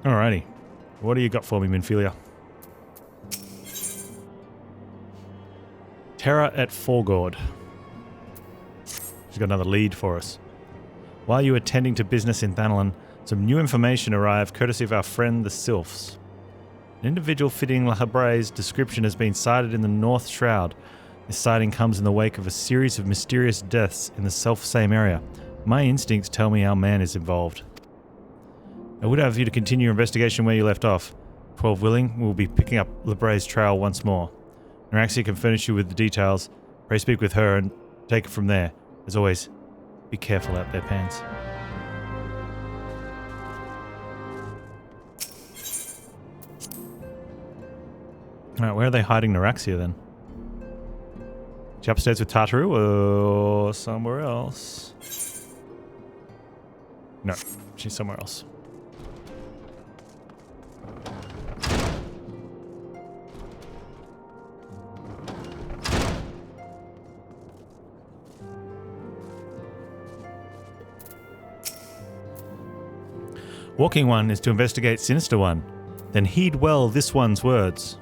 Alrighty. What do you got for me, Minfilia? Terror at Forgord. She's got another lead for us. While you were tending to business in Thanalin, some new information arrived courtesy of our friend the Sylphs. An individual fitting Lahabray's description has been sighted in the North Shroud. This sighting comes in the wake of a series of mysterious deaths in the self-same area. My instincts tell me our man is involved. I would have you to continue your investigation where you left off. 12 willing, we'll be picking up Lahabray's trail once more. Naraxia can furnish you with the details. Pray speak with her and take it from there. As always, be careful out there, Panz. Alright, where are they hiding Naraxia then? Is she upstairs with Tartaru or somewhere else? No, she's somewhere else. Walking One is to investigate Sinister One. Then heed well this one's words.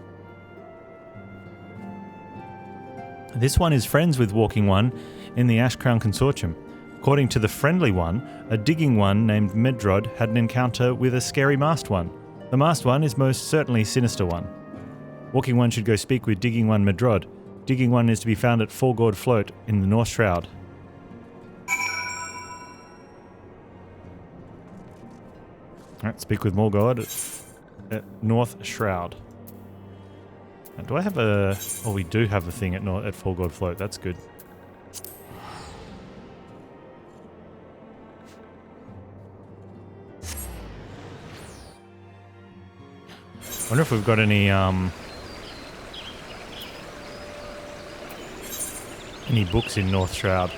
This one is friends with Walking One in the Ash Crown Consortium. According to the Friendly One, a digging one named Medrod had an encounter with a scary Masked One. The Masked One is most certainly Sinister One. Walking One should go speak with Digging One Medrod. Digging One is to be found at Forgord Float in the North Shroud. Alright, speak with Morgod at North Shroud. Now, do I have a... Oh, we do have a thing at Forgord Float. That's good. I wonder if we've got any books in North Shroud.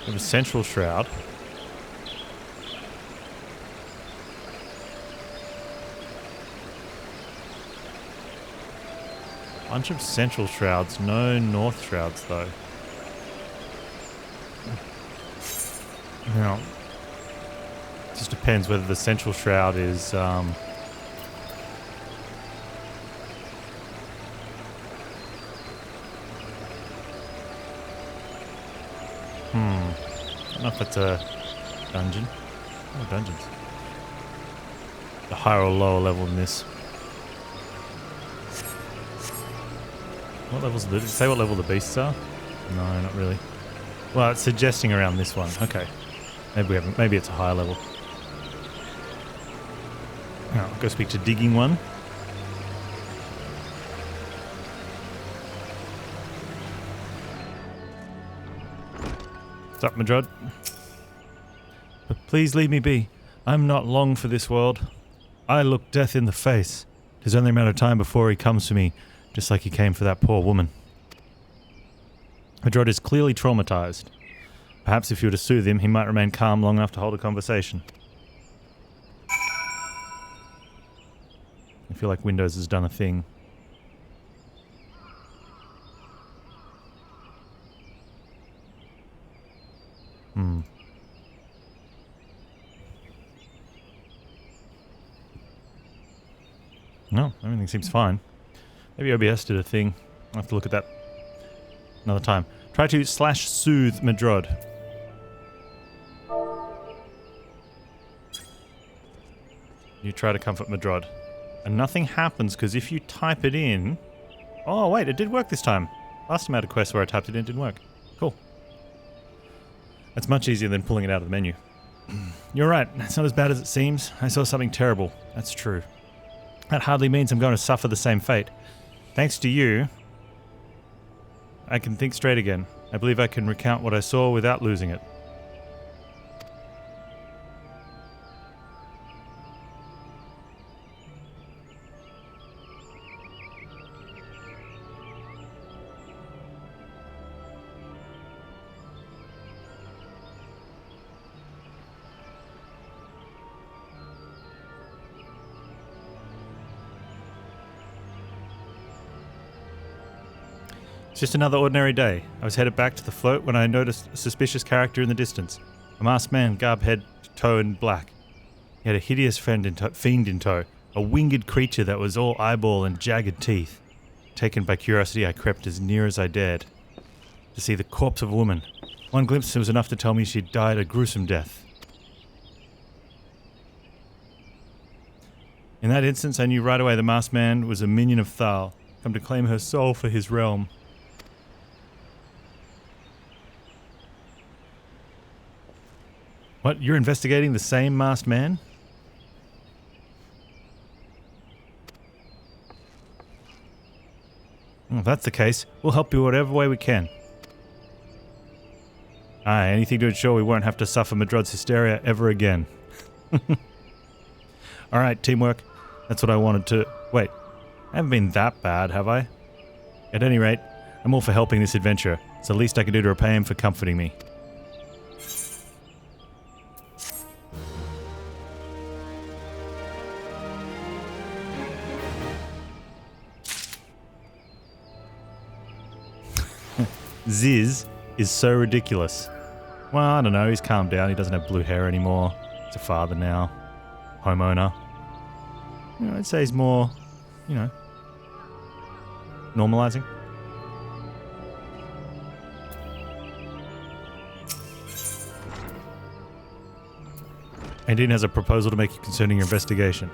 We have a Central Shroud. Bunch of Central Shrouds, no North Shrouds though. Now, it just depends whether the Central Shroud is I don't know if it's a dungeon. Oh, dungeons. The higher or lower level than this. What levels did it say what level the beasts are? No, not really. Well, it's suggesting around this one. Okay. Maybe we haven't. Maybe it's a higher level. Now, I'll go speak to Digging One. What's up, Madrod? But please leave me be. I'm not long for this world. I look death in the face. 'Tis only a matter of time before he comes to me, just like he came for that poor woman. Madrod is clearly traumatized. Perhaps if you were to soothe him, he might remain calm long enough to hold a conversation. I feel like Windows has done a thing. No, everything seems fine. Maybe OBS did a thing. I'll have to look at that another time. Try to /soothe Madrod. You try to comfort Madrod. And nothing happens because if you type it in... Oh, wait, it did work this time. Last time I had a quest where I typed it in, it didn't work. Cool. That's much easier than pulling it out of the menu. You're right, it's not as bad as it seems. I saw something terrible. That's true. That hardly means I'm going to suffer the same fate. Thanks to you, I can think straight again. I believe I can recount what I saw without losing it. It's just another ordinary day. I was headed back to the float when I noticed a suspicious character in the distance. A masked man, garb head to toe in black. He had a hideous fiend in tow, a winged creature that was all eyeball and jagged teeth. Taken by curiosity, I crept as near as I dared to see the corpse of a woman. One glimpse was enough to tell me she'd died a gruesome death. In that instance, I knew right away the masked man was a minion of Thal, come to claim her soul for his realm. What, you're investigating the same masked man? Well, if that's the case, we'll help you whatever way we can. Aye, anything to ensure we won't have to suffer Madrod's hysteria ever again. Alright, teamwork. That's what I wanted to... Wait, I haven't been that bad, have I? At any rate, I'm all for helping this adventurer. It's the least I can do to repay him for comforting me. Ziz is so ridiculous. Well, I don't know, he's calmed down, he doesn't have blue hair anymore. He's a father now. Homeowner. You know, I'd say he's more, you know, normalizing. Andine has a proposal to make you concerning your investigation.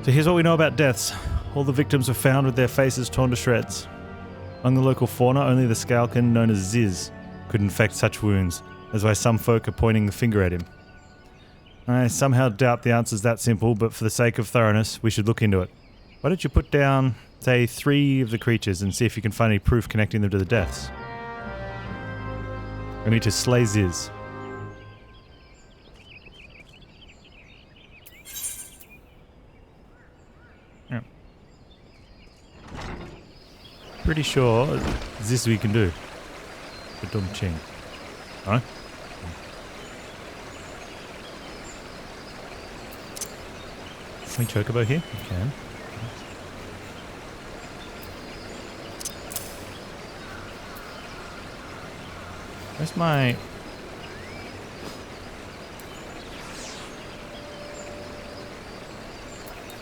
So here's what we know about deaths. All the victims were found with their faces torn to shreds. Among the local fauna, only the scalkin known as Ziz could infect such wounds. That's why some folk are pointing the finger at him. I somehow doubt the answer's that simple, but for the sake of thoroughness, we should look into it. Why don't you put down, say, 3 of the creatures and see if you can find any proof connecting them to the deaths? We need to slay Ziz. Yeah. Pretty sure this we can do. Badum ching. Alright. Can we chocobo here? We can. Where's my...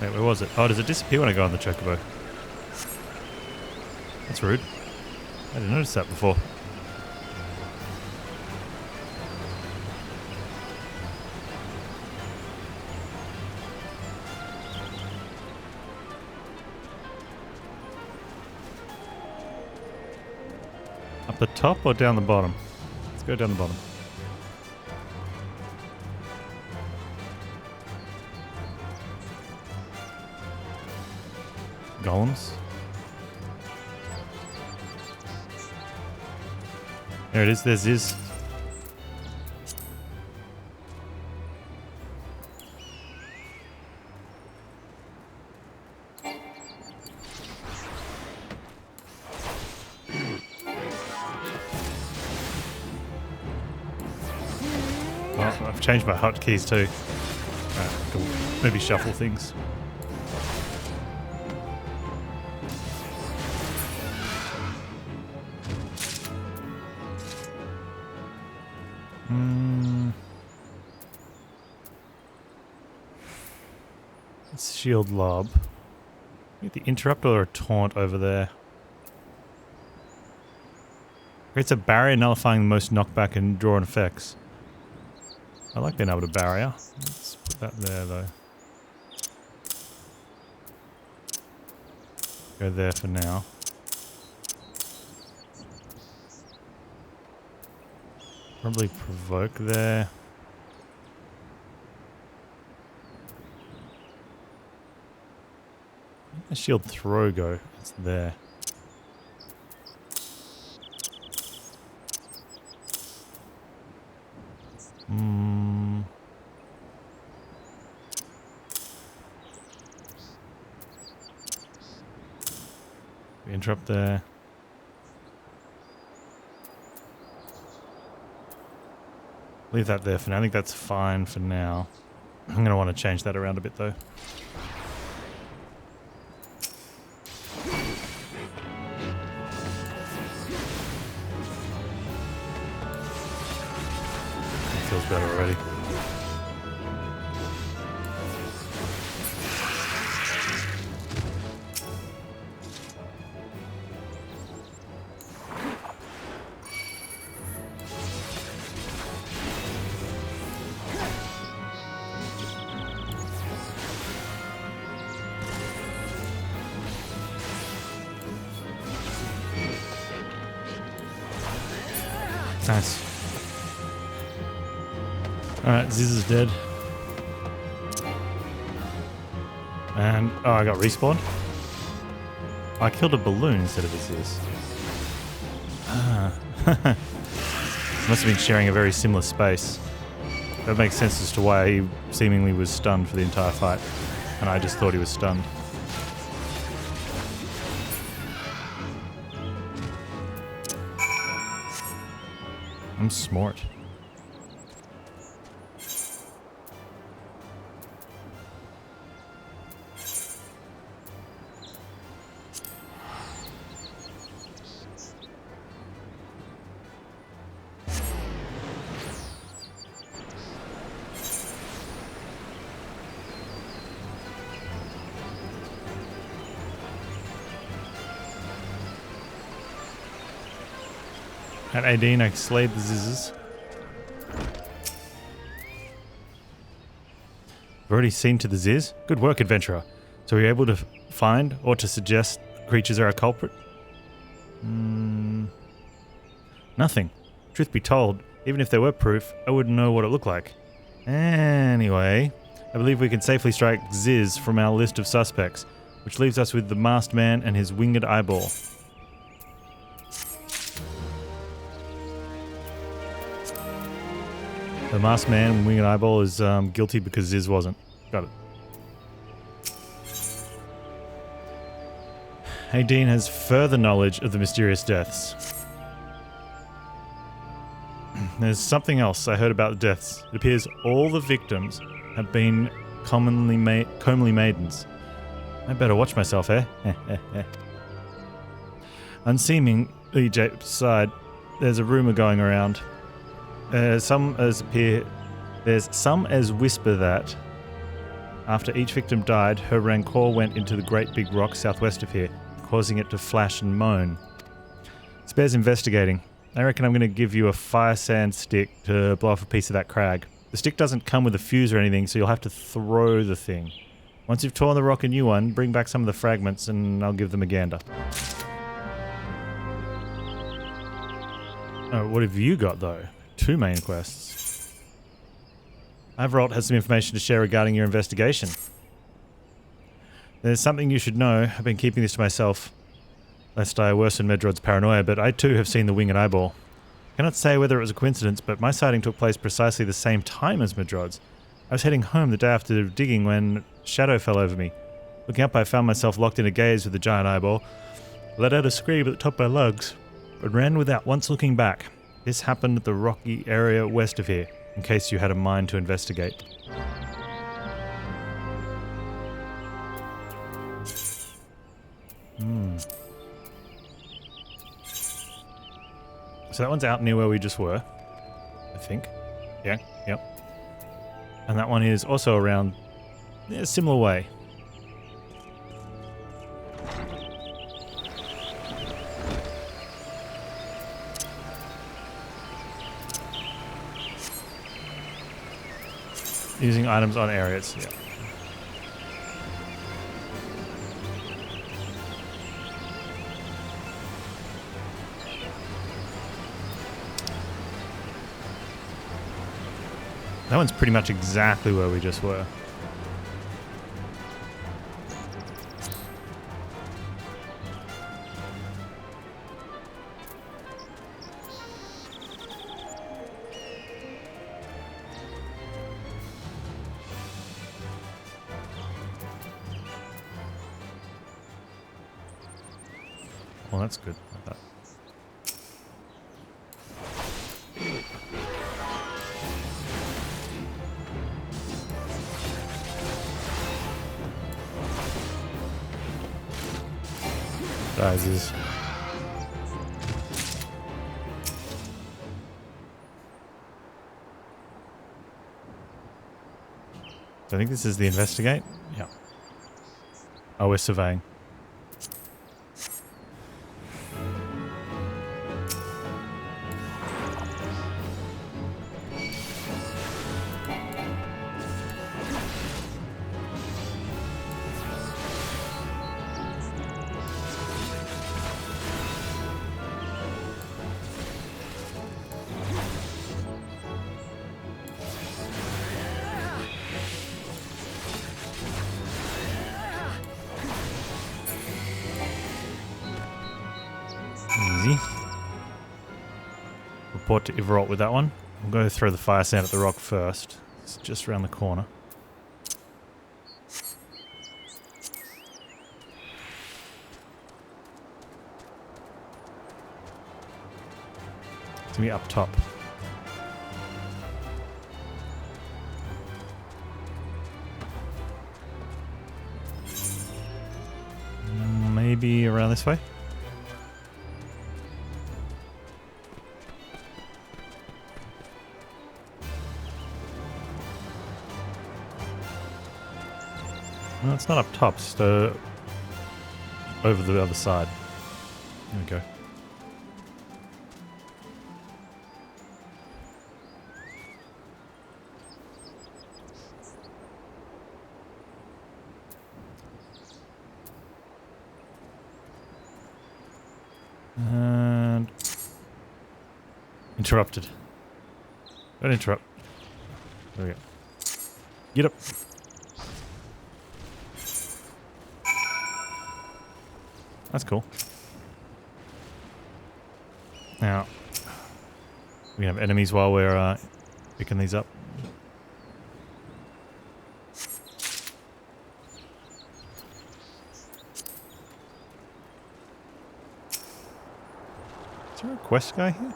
Wait, where was it? Oh, does it disappear when I go on the chocobo? That's rude. I didn't notice that before. Up the top or down the bottom? Let's go down the bottom. Golems. There it is, there's Ziz. Oh, I've changed my hotkeys too. Cool. Maybe shuffle things. Shield lob. Get the interrupt or a taunt over there. Creates a barrier nullifying the most knockback and drawn effects. I like being able to barrier. Let's put that there though. Go there for now. Probably provoke there. A shield throw go. It's there. Interrupt there. Leave that there for now. I think that's fine for now. I'm going to want to change that around a bit though. Feels better already. Nice. Alright, Ziz is dead. And, oh, I got respawned? I killed a balloon instead of a Ziz. Ah. Must have been sharing a very similar space. That makes sense as to why he seemingly was stunned for the entire fight. And I just thought he was stunned. I'm smart. At 18, I slayed the Zizzes. You've already seen to the Ziz? Good work, adventurer. So were you able to find or to suggest creatures are a culprit? Nothing. Truth be told, even if there were proof, I wouldn't know what it looked like. Anyway, I believe we can safely strike Ziz from our list of suspects, which leaves us with the masked man and his winged eyeball. The masked man and winged eyeball is guilty because Ziz wasn't. Got it. Dean has further knowledge of the mysterious deaths. There's something else I heard about the deaths. It appears all the victims have been comely maidens. I better watch myself, eh? Unseemingly Jape's side, there's a rumor going around. There's some as whisper that after each victim died, her rancor went into the great big rock southwest of here, causing it to flash and moan. It bears investigating. I reckon I'm going to give you a fire sand stick to blow off a piece of that crag. The stick doesn't come with a fuse or anything, so you'll have to throw the thing. Once you've torn the rock a new one, bring back some of the fragments and I'll give them a gander. Oh, what have you got though? 2 main quests. Averalt has some information to share regarding your investigation. There's something you should know. I've been keeping this to myself, lest I worsen Medrod's paranoia, but I too have seen the winged eyeball. I cannot say whether it was a coincidence, but my sighting took place precisely the same time as Medrod's. I was heading home the day after digging when shadow fell over me. Looking up, I found myself locked in a gaze with the giant eyeball. I let out a scream at the top of my lungs, but ran without once looking back. This happened at the rocky area west of here, in case you had a mind to investigate. So that one's out near where we just were, I think. Yeah, yep. And that one is also around a similar way. Using items on areas, yeah. That one's pretty much exactly where we just were. Well, that's good. Like that. Sizes. I think this is the investigate. Yeah. Oh, we're surveying. Easy. Report to Eorzea with that one. We'll go throw the fire sand at the rock first. It's just around the corner. It's gonna be up top. Maybe around this way? No, it's not up top, it's over the other side. There we go. And interrupted. Don't interrupt. There we go. Get up. That's cool. Now, we have enemies while we're picking these up. Is there a quest guy here?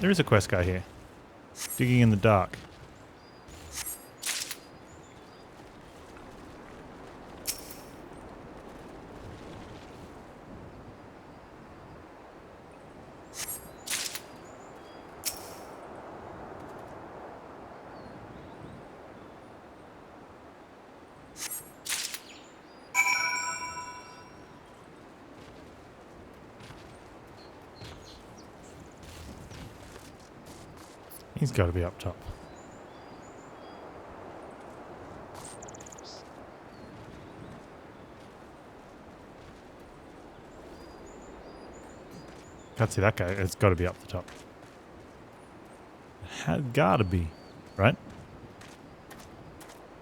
There is a quest guy here. Digging in the dark. He's got to be up top. Can't see that guy. It's got to be up the top. It had got to be, right?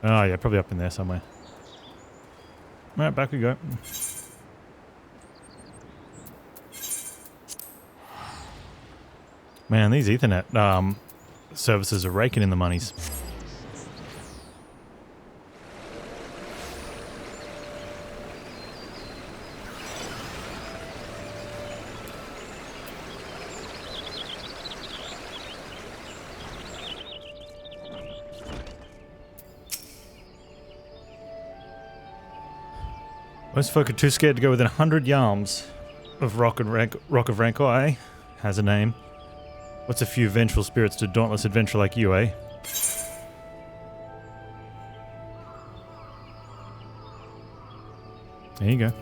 Oh yeah, probably up in there somewhere. All right, back we go. Man, these Ethernet services are raking in the monies. Most folk are too scared to go within 100 yards of Rock of Rancor, eh? Has a name. What's a few vengeful spirits to dauntless adventure like you, eh? There you go.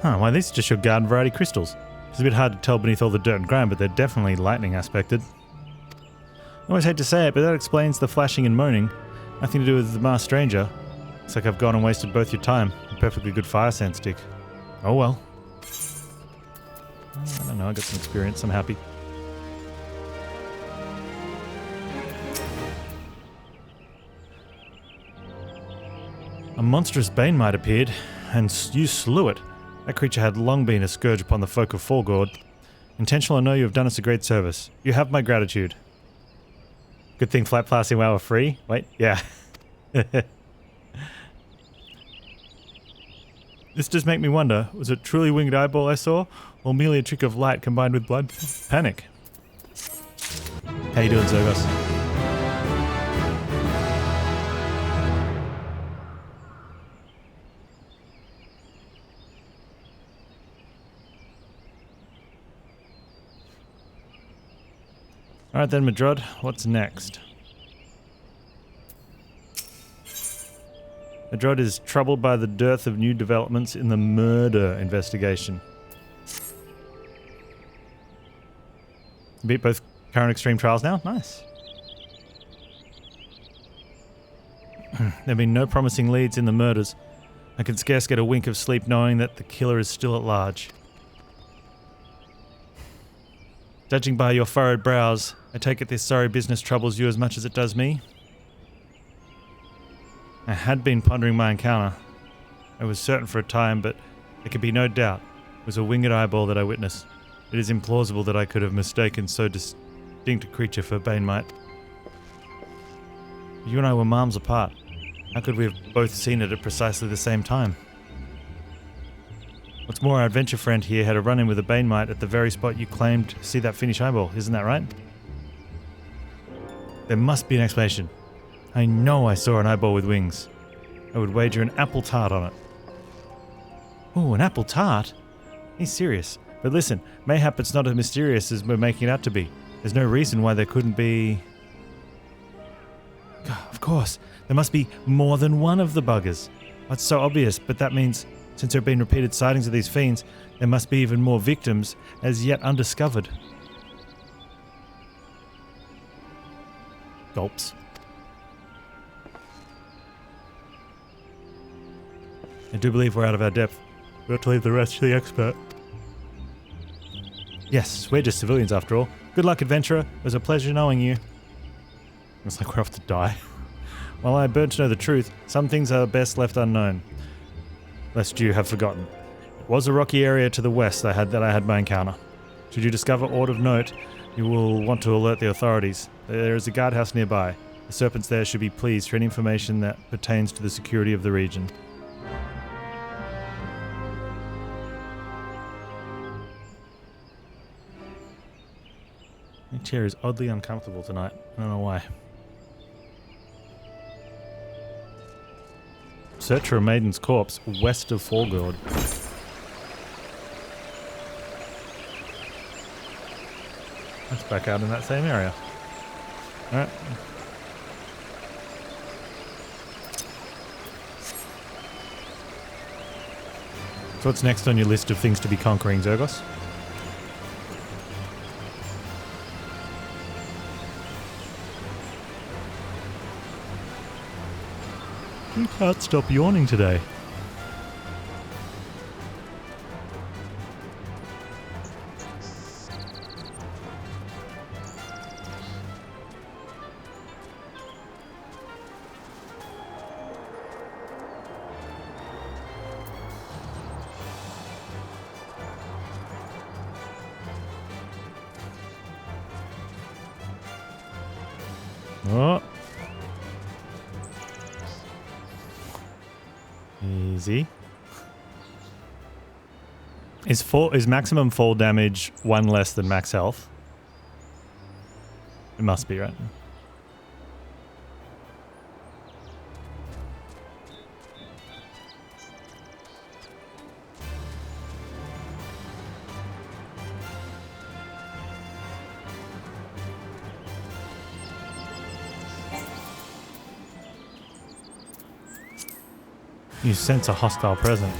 Huh, why these are just your garden variety crystals. It's a bit hard to tell beneath all the dirt and grime, but they're definitely lightning aspected. I always hate to say it, but that explains the flashing and moaning. Nothing to do with the masked stranger. Looks like I've gone and wasted both your time. A perfectly good fire sand stick. Oh well. I don't know, I got some experience, I'm happy. A monstrous bane might appeared, and you slew it. That creature had long been a scourge upon the folk of Falgord. Intentional, I know you have done us a great service. You have my gratitude. Good thing flat plasting WoW are free? Wait, yeah. This does make me wonder, was it truly winged eyeball I saw, or merely a trick of light combined with blood panic? How you doing, Zergos? Alright then, Madrod, what's next? Madrod is troubled by the dearth of new developments in the murder investigation. Beat both current extreme trials now? Nice. There have been no promising leads in the murders. I can scarce get a wink of sleep knowing that the killer is still at large. Judging by your furrowed brows I take it this sorry business troubles you as much as it does me? I had been pondering my encounter. I was certain for a time, but there could be no doubt. It was a winged eyeball that I witnessed. It is implausible that I could have mistaken so distinct a creature for Bahamut. You and I were miles apart. How could we have both seen it at precisely the same time? What's more, our adventure friend here had a run-in with a Bahamut at the very spot you claimed to see that finished eyeball. Isn't that right? There must be an explanation. I know I saw an eyeball with wings. I would wager an apple tart on it. Oh, an apple tart? He's serious. But listen, mayhap it's not as mysterious as we're making it out to be. There's no reason why there couldn't be... Of course, there must be more than one of the buggers. That's so obvious, but that means, since there have been repeated sightings of these fiends, there must be even more victims as yet undiscovered. Gulps. I do believe we're out of our depth. We ought to leave the rest to the expert. Yes, we're just civilians after all. Good luck, adventurer. It was a pleasure knowing you. Looks like we're off to die. While I burn to know the truth, some things are best left unknown, lest you have forgotten. It was a rocky area to the west that I had my encounter. Should you discover aught of note, you will want to alert the authorities. There is a guardhouse nearby. The serpents there should be pleased for any information that pertains to the security of the region. My chair is oddly uncomfortable tonight. I don't know why. Search for a maiden's corpse west of Fallgord. That's back out in that same area. Alright. So what's next on your list of things to be conquering, Zergos? You can't stop yawning today. Oh. Easy. Is maximum fall damage one less than max health? It must be, right? You sense a hostile presence.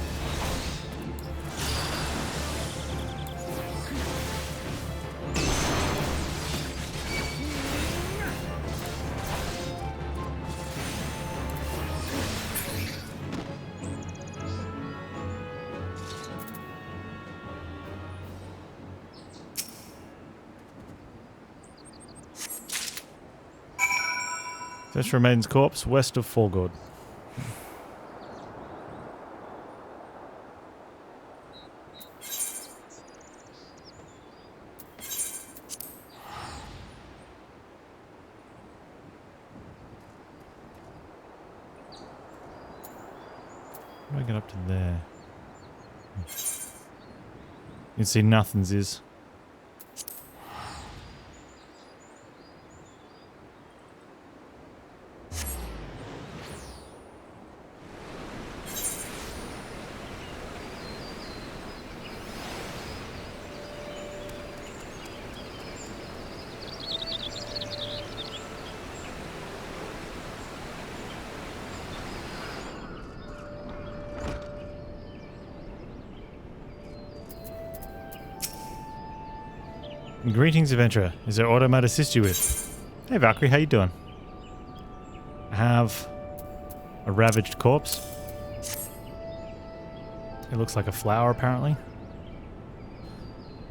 Search for a maiden's corpse west of Fallgord. How do I get up to there? You can see nothing's is. Greetings, adventurer. Is there aught I might assist you with? Hey, Valkyrie, how you doing? I have a ravaged corpse. It looks like a flower, apparently.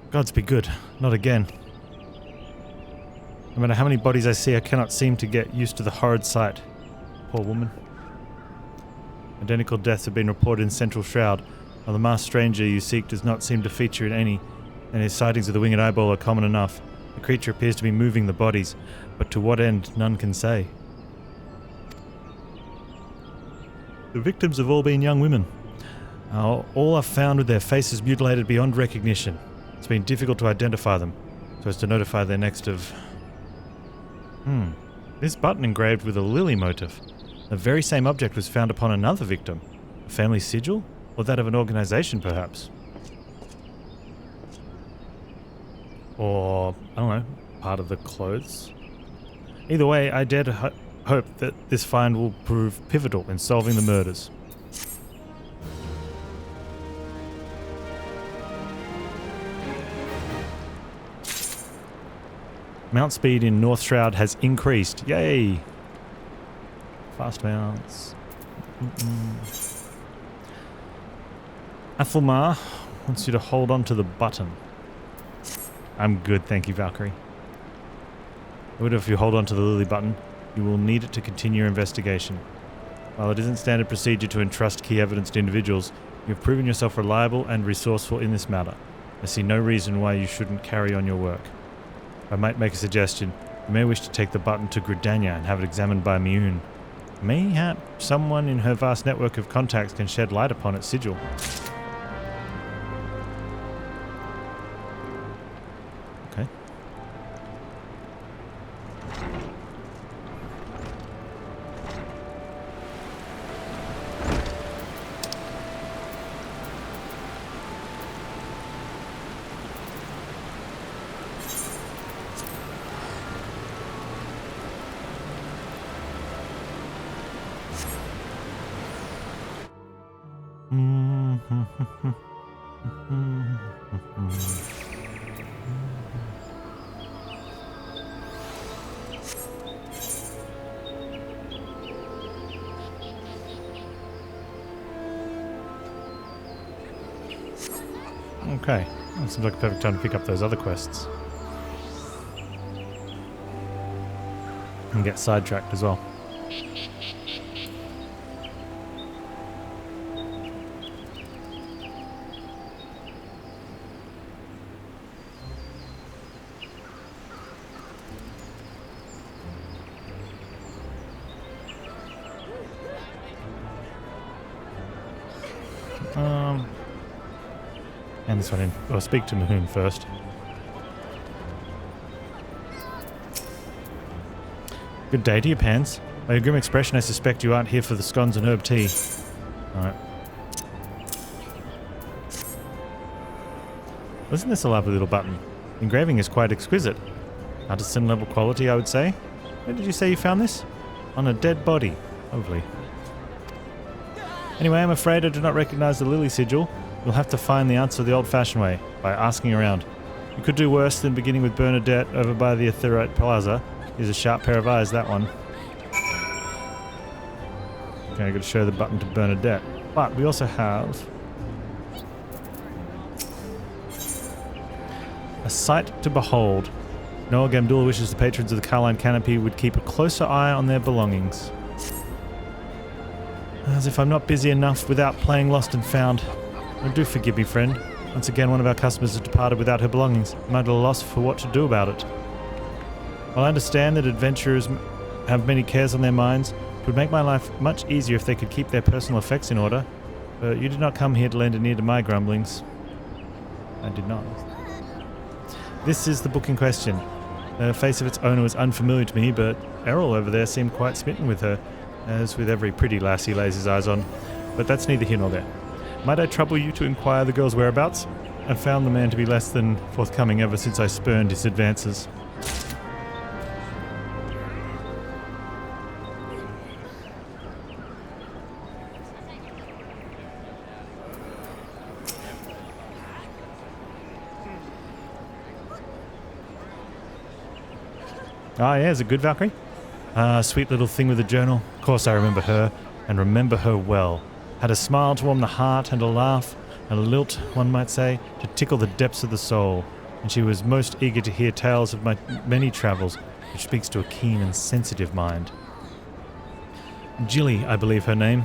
Gods be good. Not again. No matter how many bodies I see, I cannot seem to get used to the horrid sight. Poor woman. Identical deaths have been reported in Central Shroud, while the masked stranger you seek does not seem to feature in any, and his sightings of the winged eyeball are common enough. The creature appears to be moving the bodies, but to what end, none can say. The victims have all been young women. All are found with their faces mutilated beyond recognition. It's been difficult to identify them, so as to notify their next of... This button engraved with a lily motif. The very same object was found upon another victim. A family sigil? Or that of an organization, perhaps? Or, I don't know, part of the clothes? Either way, I dare to hope that this find will prove pivotal in solving the murders. Mount speed in North Shroud has increased. Yay! Fast mounts. Athelmar wants you to hold on to the button. I'm good, thank you, Valkyrie. But if you hold on to the lily button, you will need it to continue your investigation. While it isn't standard procedure to entrust key evidence to individuals, you have proven yourself reliable and resourceful in this matter. I see no reason why you shouldn't carry on your work. I might make a suggestion. You may wish to take the button to Gridania and have it examined by Mune. Mayhap someone in her vast network of contacts can shed light upon its sigil. Okay. Okay, that seems like a perfect time to pick up those other quests. And get sidetracked as well. And this one in. I'll speak to Mahoon first. Good day to you, Panz. By your grim expression, I suspect you aren't here for the scones and herb tea. Alright. Isn't this a lovely little button? The engraving is quite exquisite. Artisan level quality, I would say. Where did you say you found this? On a dead body. Lovely. Anyway, I'm afraid I do not recognize the lily sigil. You'll have to find the answer the old-fashioned way, by asking around. You could do worse than beginning with Bernadette over by the Aetheryte Plaza. Here's a sharp pair of eyes, that one. Okay, I've got to show the button to Bernadette. But we also have... a sight to behold. Noah Gamdul wishes the patrons of the Garlean Canopy would keep a closer eye on their belongings. As if I'm not busy enough without playing Lost and Found. Oh, do forgive me, friend. Once again, one of our customers has departed without her belongings. I'm at a loss for what to do about it. While I understand that adventurers have many cares on their minds, it would make my life much easier if they could keep their personal effects in order. But you did not come here to lend an ear to my grumblings. I did not. This is the book in question. The face of its owner was unfamiliar to me, but Errol over there seemed quite smitten with her, as with every pretty lass he lays his eyes on. But that's neither here nor there. Might I trouble you to inquire the girl's whereabouts? I've found the man to be less than forthcoming ever since I spurned his advances. Ah, yeah, is it good, Valkyrie? Ah, sweet little thing with a journal. Of course I remember her, and remember her well. Had a smile to warm the heart, and a laugh, and a lilt, one might say, to tickle the depths of the soul. And she was most eager to hear tales of my many travels, which speaks to a keen and sensitive mind. Jilly, I believe her name.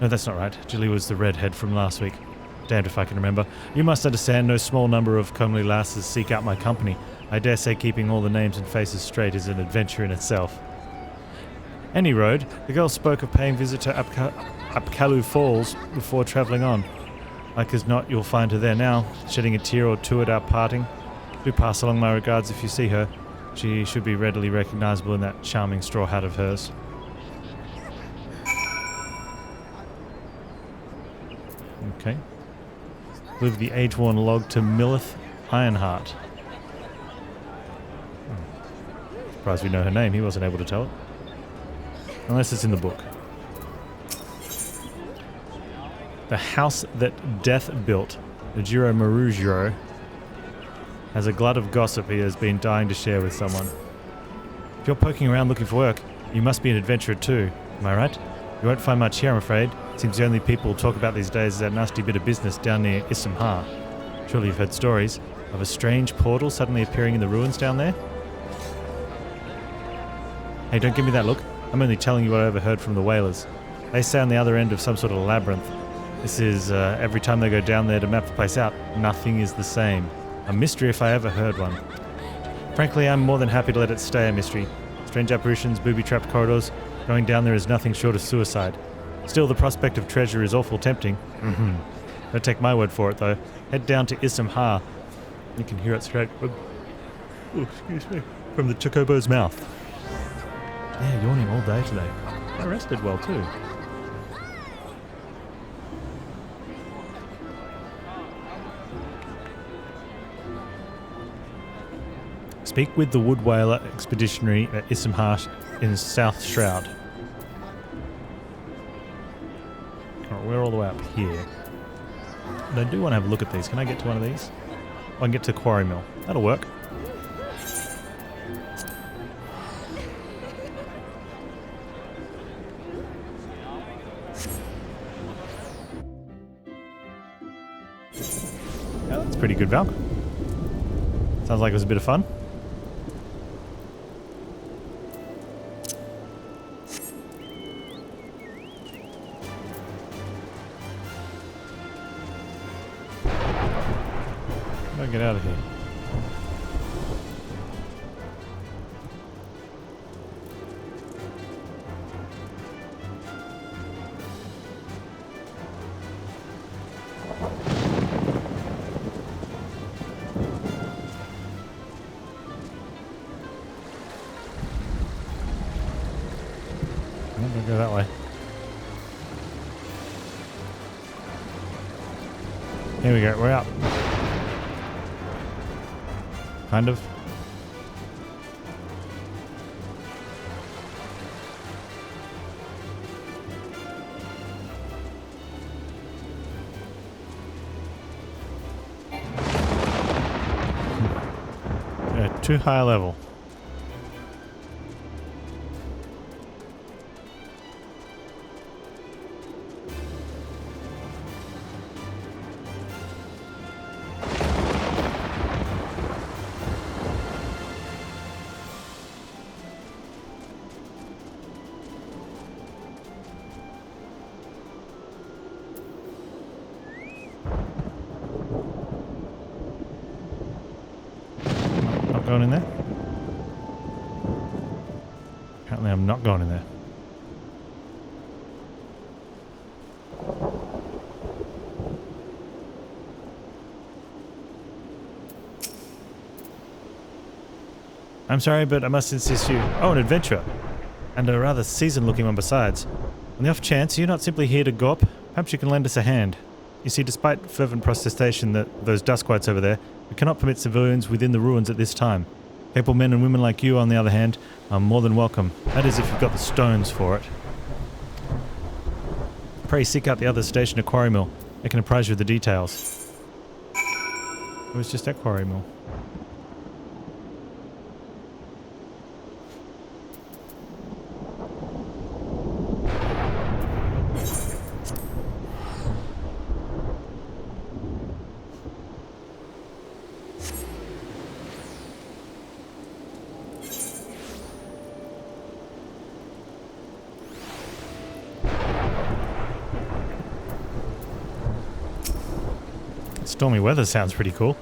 No, that's not right. Jilly was the redhead from last week. Damned if I can remember. You must understand no small number of comely lasses seek out my company. I dare say keeping all the names and faces straight is an adventure in itself. Any road, the girl spoke of paying visit to Apkalu Falls before travelling on. Like as not, you'll find her there now, shedding a tear or two at our parting. Do pass along my regards if you see her. She should be readily recognisable in that charming straw hat of hers. Okay. Deliver the age-worn log to Millith Ironheart. Surprised we know her name. He wasn't able to tell it. Unless it's in the book. The house that Death built, Ujiro Marujiro, has a glut of gossip he has been dying to share with someone. If you're poking around looking for work, you must be an adventurer too. Am I right? You won't find much here, I'm afraid. Seems the only people talk about these days is that nasty bit of business down near Issamhar. Surely you've heard stories of a strange portal suddenly appearing in the ruins down there? Hey, don't give me that look. I'm only telling you what I overheard from the whalers. They say on the other end of some sort of labyrinth. This is, every time they go down there to map the place out, nothing is the same. A mystery if I ever heard one. Frankly, I'm more than happy to let it stay a mystery. Strange apparitions, booby-trapped corridors. Going down there is nothing short of suicide. Still, the prospect of treasure is awful tempting. Don't take my word for it, though. Head down to Issamhar. You can hear it straight from the Chocobo's mouth. Yeah, yawning all day today. I rested well, too. Speak with the Wood Whaler Expeditionary at Issamhar in South Shroud. Alright, we're all the way up here. But I do want to have a look at these. Can I get to one of these? Oh, I can get to Quarry Mill. That'll work. Yeah, that's pretty good, Val. Sounds like it was a bit of fun. Get out of here. I'm not gonna go that way. Here we go, we're up. Kind of. Yeah, too high a level. Going in there? Apparently I'm not going in there. I'm sorry, but I must insist you... Oh, an adventurer. And a rather seasoned looking one besides. On the off chance you're not simply here to gawp, perhaps you can lend us a hand. You see, despite fervent protestation that those Duskwights over there, we cannot permit civilians within the ruins at this time. Capable men and women like you, on the other hand, are more than welcome. That is, if you've got the stones for it. Pray seek out the other station at Quarry Mill. They can apprise you of the details. It was just at Quarry Mill. Stormy weather sounds pretty cool.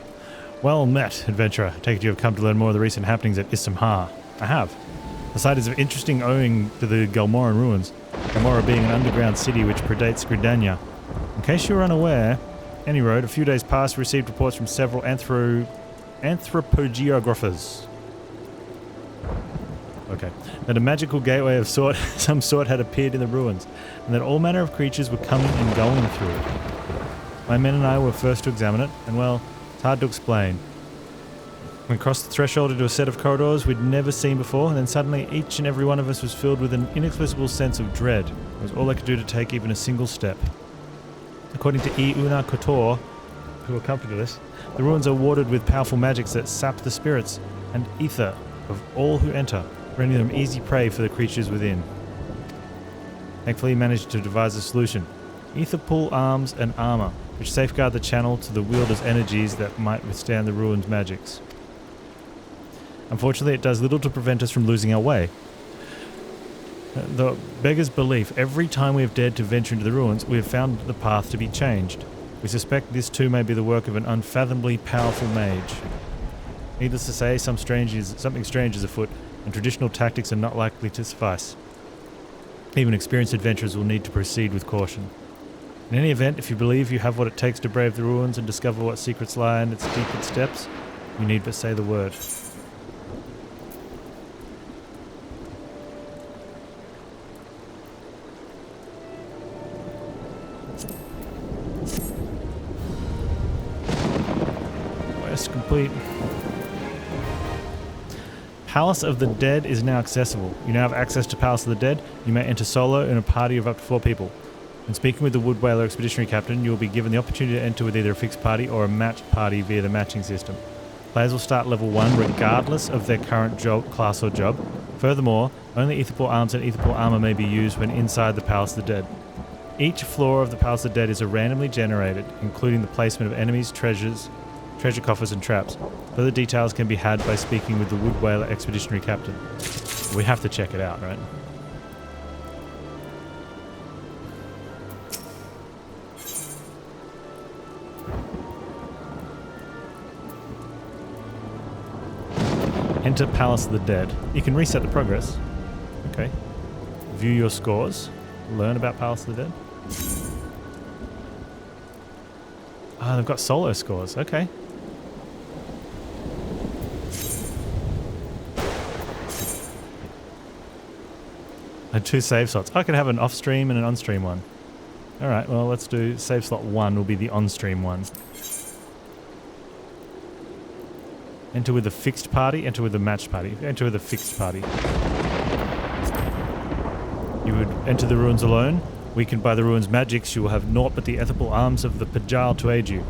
Well met, adventurer. I take it you have come to learn more of the recent happenings at Issamhar. I have. The site is interesting owing to the Galmoran ruins, Galmora being an underground city which predates Gridania. In case you were unaware, any road, a few days past, we received reports from several anthropogeographers. Okay. That a magical gateway of some sort had appeared in the ruins, and that all manner of creatures were coming and going through it. My men and I were first to examine it, and well, it's hard to explain. We crossed the threshold into a set of corridors we'd never seen before, and then suddenly each and every one of us was filled with an inexplicable sense of dread. It was all I could do to take even a single step. According to Una Kotor, who accompanied us, the ruins are watered with powerful magics that sap the spirits and ether of all who enter, rendering them easy prey for the creatures within. Thankfully, he managed to devise a solution. Ether pool arms and armor, which safeguard the channel to the wielder's energies that might withstand the ruin's magics. Unfortunately, it does little to prevent us from losing our way. The beggar's belief, every time we have dared to venture into the ruins, we have found the path to be changed. We suspect this too may be the work of an unfathomably powerful mage. Needless to say, something strange is afoot, and traditional tactics are not likely to suffice. Even experienced adventurers will need to proceed with caution. In any event, if you believe you have what it takes to brave the ruins and discover what secrets lie in its deepest steps, you need but say the word. Quest complete. Palace of the Dead is now accessible. You now have access to Palace of the Dead. You may enter solo in a party of up to 4 people. When speaking with the Wood Whaler Expeditionary Captain, you will be given the opportunity to enter with either a fixed party or a matched party via the matching system. Players will start level 1 regardless of their current class or job. Furthermore, only Aetherpool arms and Aetherpool armor may be used when inside the Palace of the Dead. Each floor of the Palace of the Dead is randomly generated, including the placement of enemies, treasure coffers and traps. Further details can be had by speaking with the Wood Whaler Expeditionary Captain. We have to check it out, right? Enter Palace of the Dead. You can reset the progress. Okay. View your scores. Learn about Palace of the Dead. Ah, they've got solo scores. Okay. And 2 save slots. I could have an off-stream and an on-stream one. Alright, well, let's do save slot 1 will be the on-stream one. Enter with a fixed party, enter with a matched party. Enter with a fixed party. You would enter the ruins alone. Weakened by the ruins' magics, you will have naught but the Aetherpool arms of the Pajal to aid you.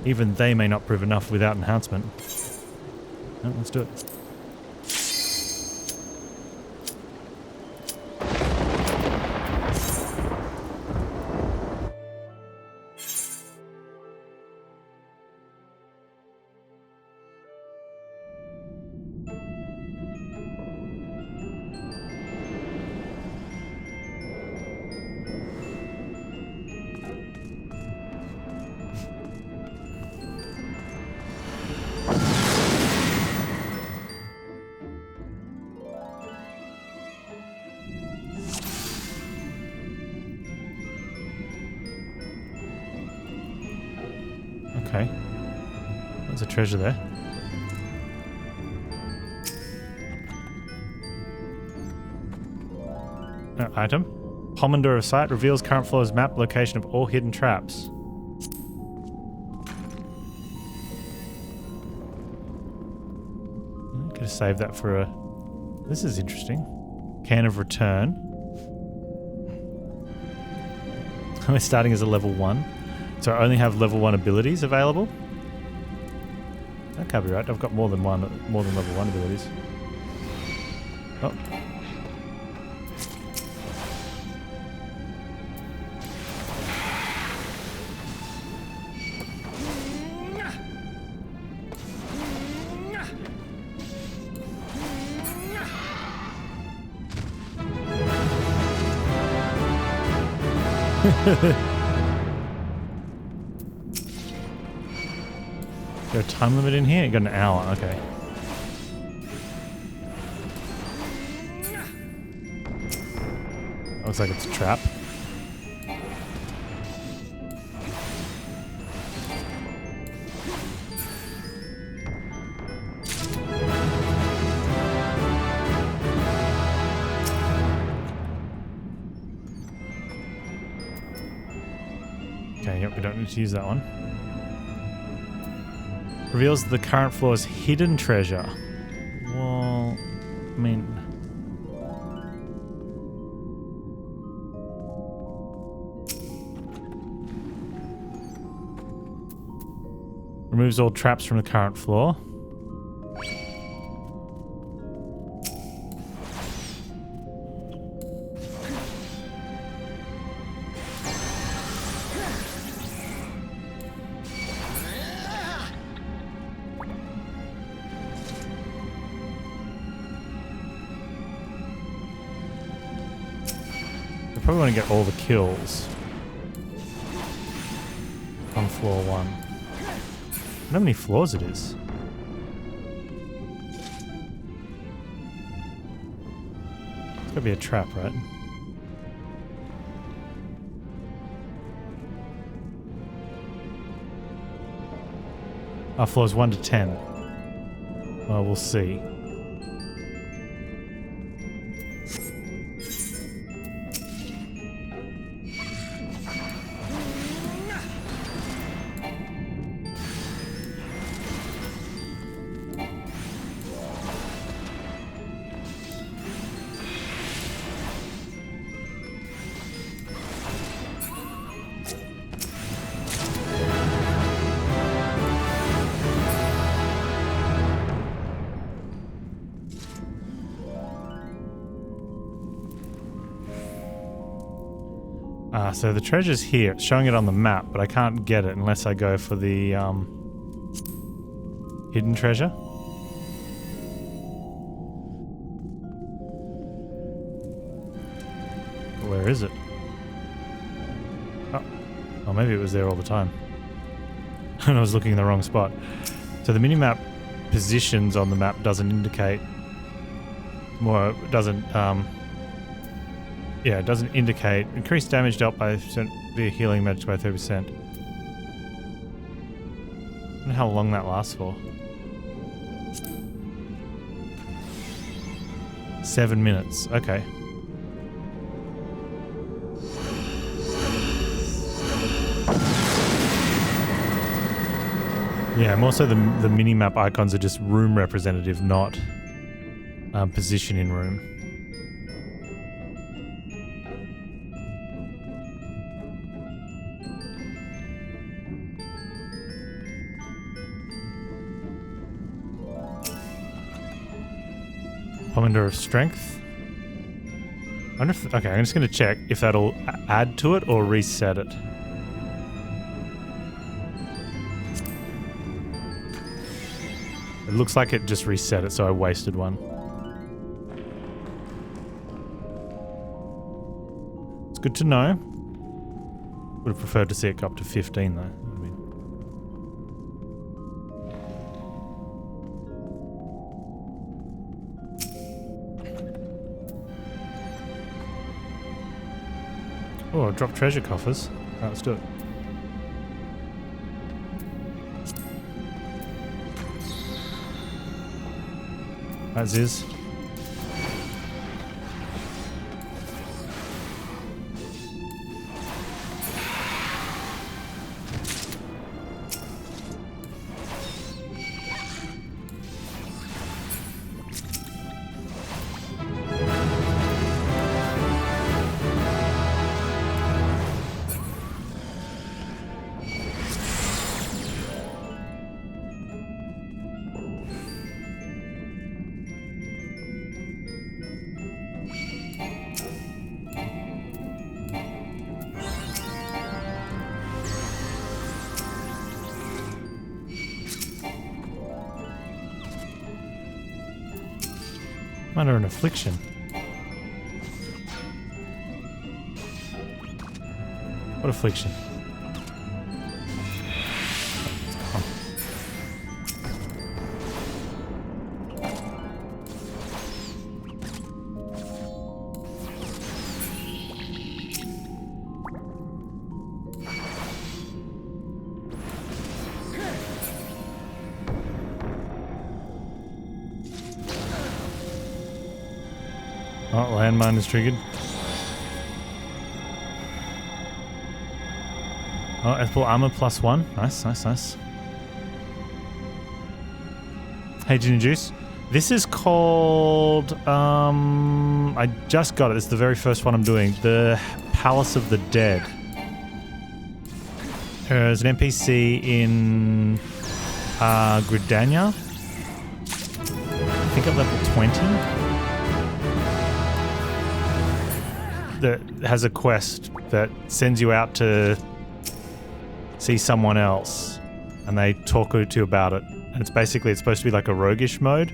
Even they may not prove enough without enhancement. No, let's do it. Okay. There's a treasure there. Item. Pomander of Sight reveals current floor's map location of all hidden traps. Could have saved that for a... This is interesting. Can of Return. We're starting as a level 1. So I only have level 1 abilities available? That can't be right. I've got more than level 1 abilities. Oh. Is there a time limit in here? You got an hour, okay. Looks like it's a trap. Okay, yep, we don't need to use that one. Reveals the current floor's hidden treasure. Well, I mean... Removes all traps from the current floor. I probably want to get all the kills on floor 1. I don't know how many floors it is. It's gotta be a trap, right? Our floors 1 to 10. Well, we'll see. So the treasure's here. It's showing it on the map, but I can't get it unless I go for the hidden treasure. Where is it? Oh, maybe it was there all the time. And I was looking in the wrong spot. So the minimap positions on the map doesn't indicate... Yeah, it doesn't indicate. Increased damage dealt by via healing magic by 30%. I don't know how long that lasts for. 7 minutes. Okay. Yeah, more so the mini-map icons are just room representative, not position in room. Pomander of Strength. I wonder if... Okay, I'm just going to check if that'll add to it or reset it. It looks like it just reset it, so I wasted one. It's good to know. Would have preferred to see it go up to 15 though. Oh, drop treasure coffers. Alright, let's do it. As is. Under an affliction. What affliction? Oh, landmine is triggered. Oh, Ethereal armor +1. Nice, nice, nice. Hey, Gin and Juice. This is called... I just got it. It's the very first one I'm doing. The Palace of the Dead. There's an NPC in Gridania. I think at level 20. That has a quest that sends you out to see someone else. And they talk to you about it. And it's basically, it's supposed to be like a roguish mode.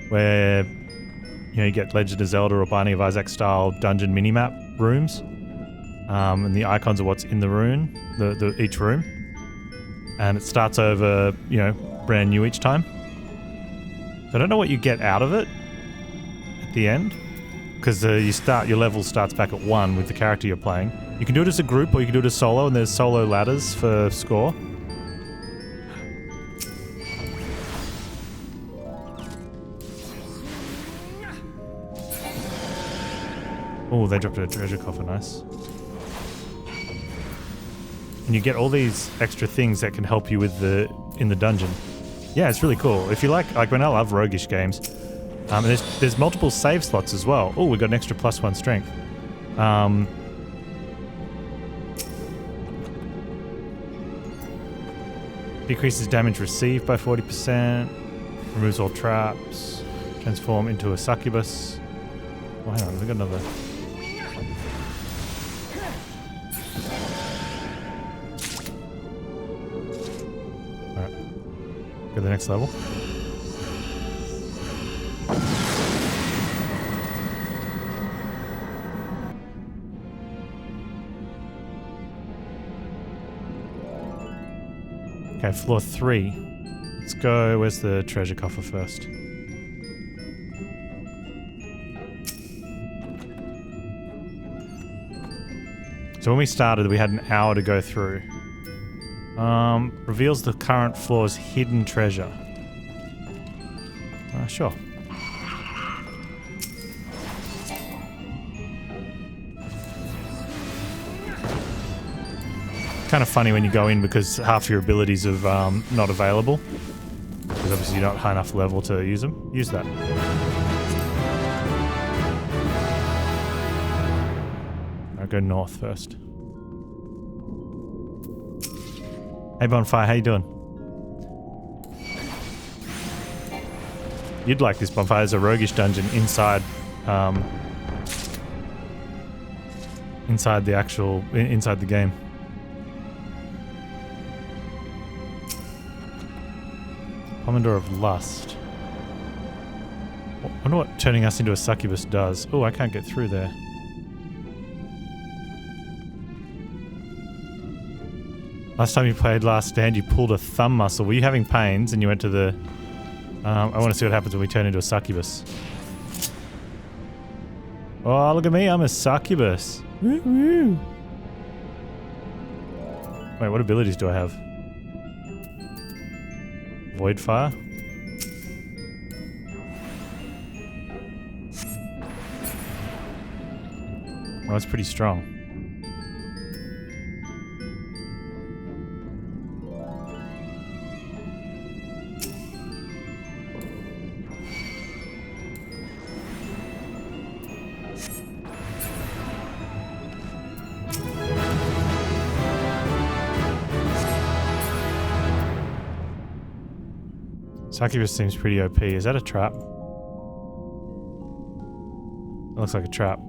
Where, you know, you get Legend of Zelda or Binding of Isaac style dungeon minimap rooms. And the icons are what's in the room, each room. And it starts over, you know, brand new each time. So I don't know what you get out of it at the end. Because your level starts back at 1 with the character you're playing. You can do it as a group or you can do it as solo, and there's solo ladders for score. Oh, they dropped a treasure coffer, nice. And you get all these extra things that can help you with in the dungeon. Yeah, it's really cool. If you like when I love roguish games, and there's multiple save slots as well. Oh, we got an extra +1 strength. Decreases damage received by 40%. Removes all traps. Transform into a succubus. Oh, hang on, we got another. Go to the next level. Okay, floor 3. Let's go. Where's the treasure coffer first? So when we started, we had an hour to go through. Reveals the current floor's hidden treasure. Sure. Kind of funny when you go in because half your abilities are not available. Because obviously you're not high enough level to use them. Use that. I'll go north first. Hey Bonfire, how you doing? You'd like this, Bonfire. There's a roguish dungeon inside inside the game. Commodore of Lust. I wonder what turning us into a succubus does. Oh, I can't get through there. Last time you played Last Stand, you pulled a thumb muscle. Were you having pains and you went to the... I want to see what happens when we turn into a succubus. Oh, look at me. I'm a succubus. Woo woo. Wait, what abilities do I have? Void Fire? Well, that's pretty strong. Succubus seems pretty OP. Is that a trap? That looks like a trap.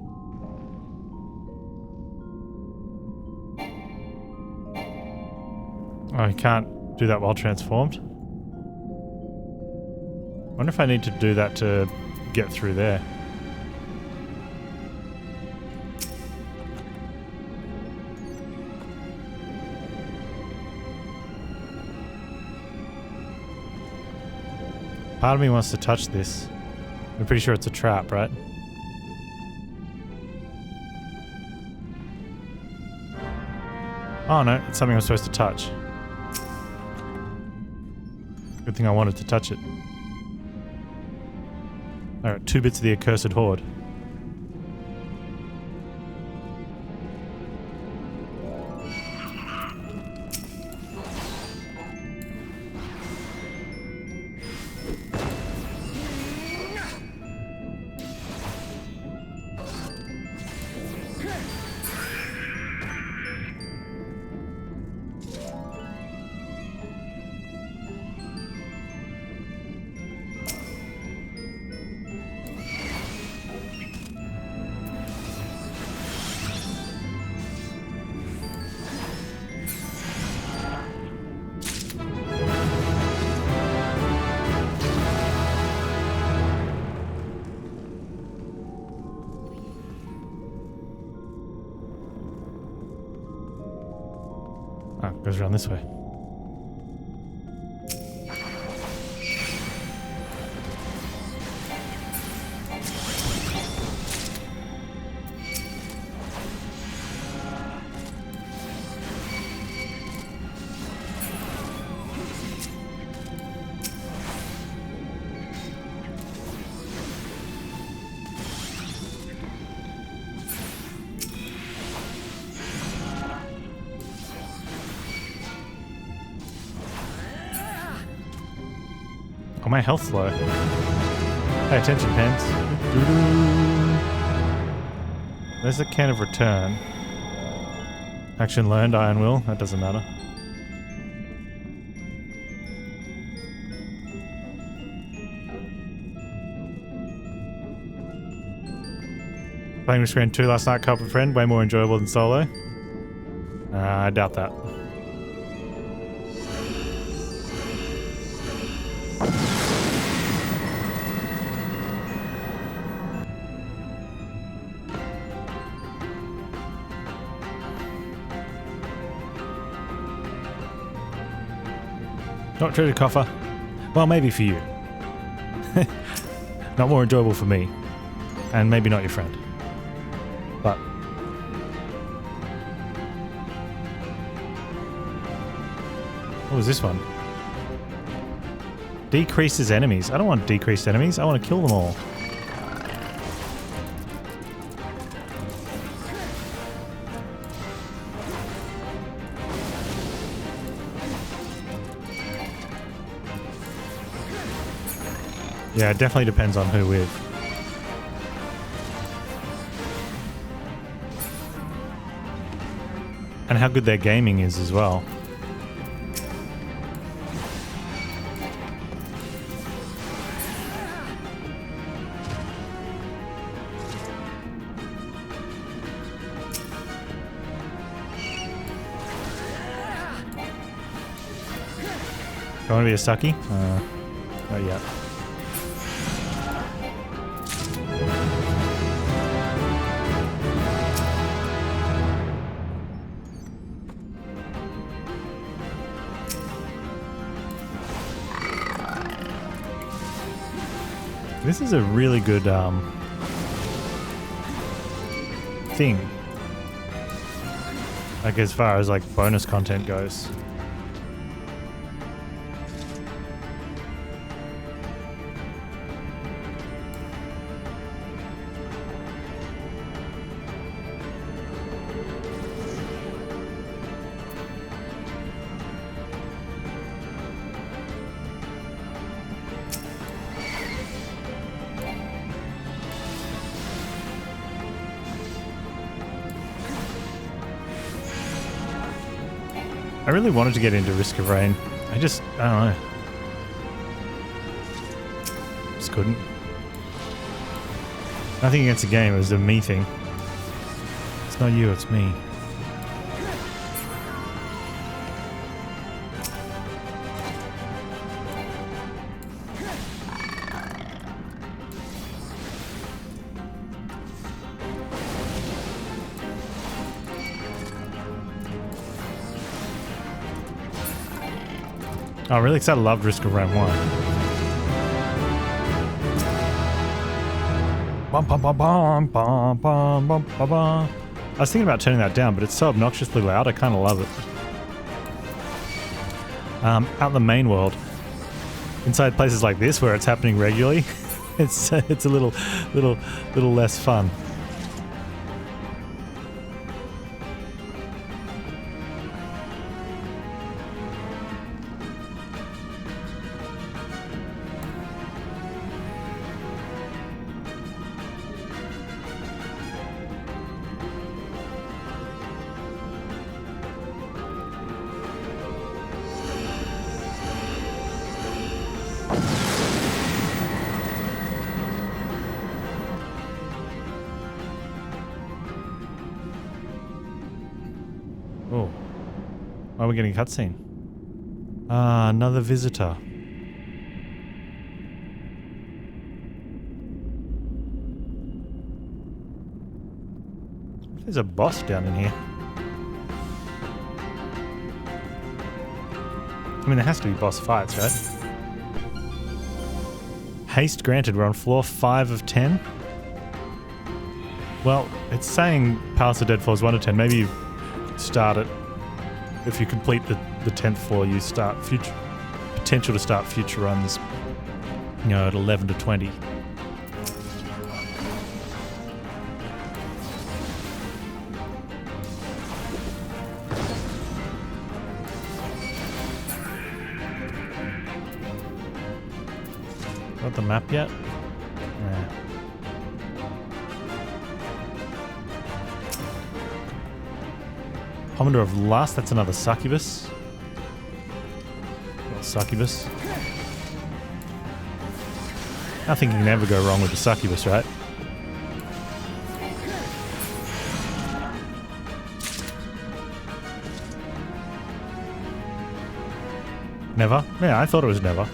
Oh, you can't do that while transformed? I wonder if I need to do that to get through there. Part of me wants to touch this. I'm pretty sure it's a trap, right? Oh no, it's something I'm supposed to touch. Good thing I wanted to touch it. Alright, 2 bits of the accursed horde. Goes around this way. Oh, my health's low. Pay attention, Panz. There's the can of return. Action learned, Iron Will. That doesn't matter. Playing Risk Round 2 last night, co-op with friend. Way more enjoyable than solo. I doubt that. Not treated coffer. Well, maybe for you. Not more enjoyable for me. And maybe not your friend. But... what was this one? Decreases enemies. I don't want decreased enemies. I want to kill them all. Yeah, it definitely depends on who with. And how good their gaming is as well. Do you want to be a sucky? Not yet. This is a really good thing. Like as far as like bonus content goes. I really wanted to get into Risk of Rain. I don't know. Just couldn't. Nothing against the game, it was a me thing. It's not you, it's me. Oh, I'm really excited. I loved Risk of Rain 1. Bum, bum, bum, bum, bum, bum, bum, bum, bum. I was thinking about turning that down, but it's so obnoxiously loud. I kind of love it. Out in the main world, inside places like this where it's happening regularly, it's a little less fun. Oh. Why are we getting a cutscene? Ah, another visitor. There's a boss down in here. I mean, there has to be boss fights, right? Haste granted. We're on floor 5 of 10. Well, it's saying Palace of Dead floors 1 to 10. Maybe you start it. If you complete the 10th floor, you start future potential to start future runs, you know, at 11 to 20. Got the map yet? Nah. Pomander of Lust, that's another succubus. Well, succubus. Nothing can ever go wrong with the succubus, right? Never? Yeah, I thought it was never.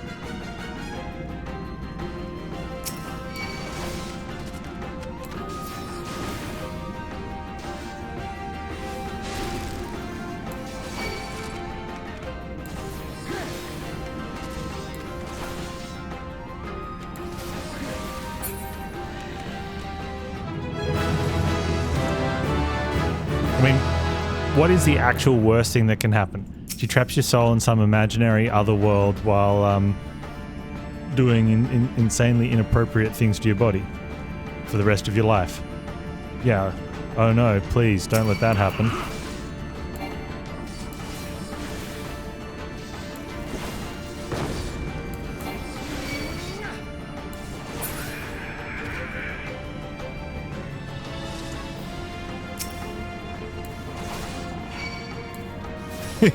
What is the actual worst thing that can happen? She traps your soul in some imaginary other world while doing insanely inappropriate things to your body for the rest of your life. Yeah. Oh no, please don't let that happen.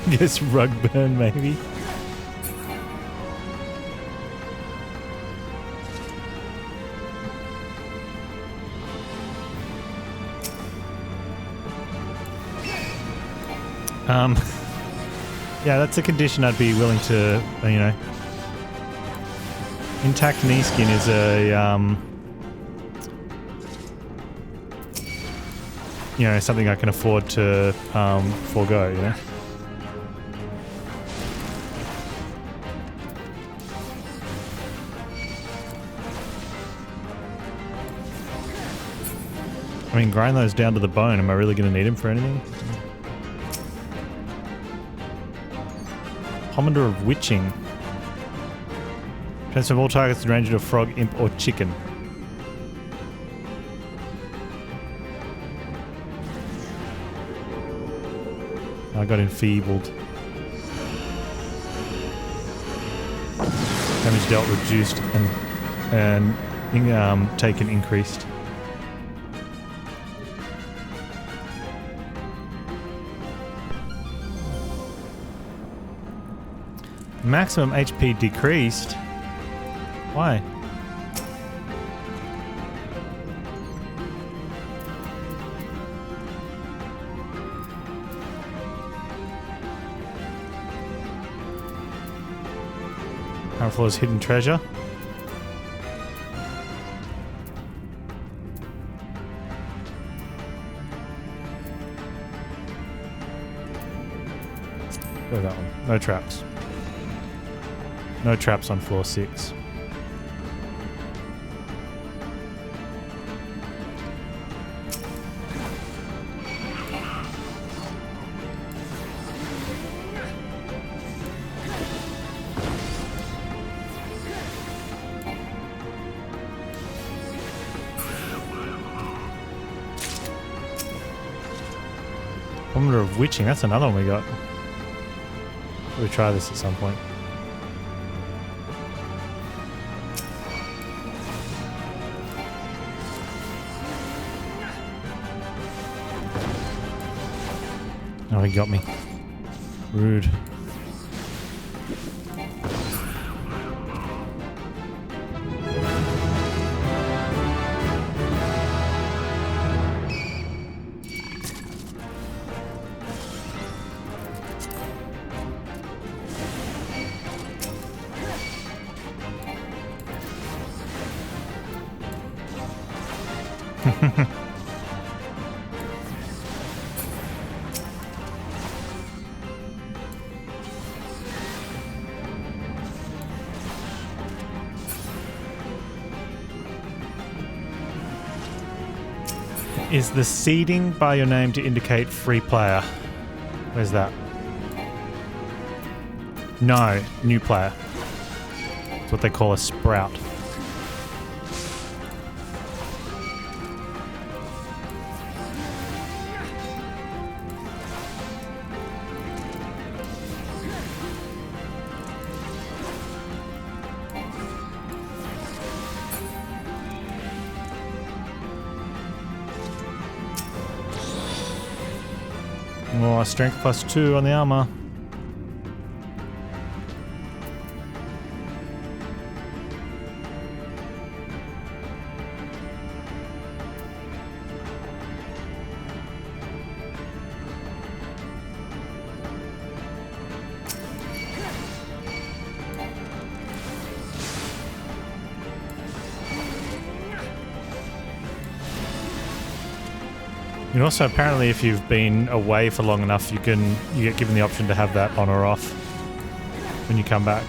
Guess rug burn, maybe. Yeah, that's a condition I'd be willing to, you know. Intact knee skin is a, you know, something I can afford to forego, you know. I mean, grind those down to the bone. Am I really going to need him for anything? Pomander of Witching. Transform all targets in range of a frog, imp, or chicken. I got enfeebled. Damage dealt reduced and taken increased. Maximum HP decreased. Why? Current floor's hidden treasure. Go that one. No traps. No traps on floor 6. Pomander of Witching, that's another one we got. We'll try this at some point. Oh, he got me. Rude. Is the seeding by your name to indicate free player? Where's that? No, new player. It's what they call a sprout. Oh, strength +2 on the armor. And also, apparently, if you've been away for long enough, you get given the option to have that on or off when you come back.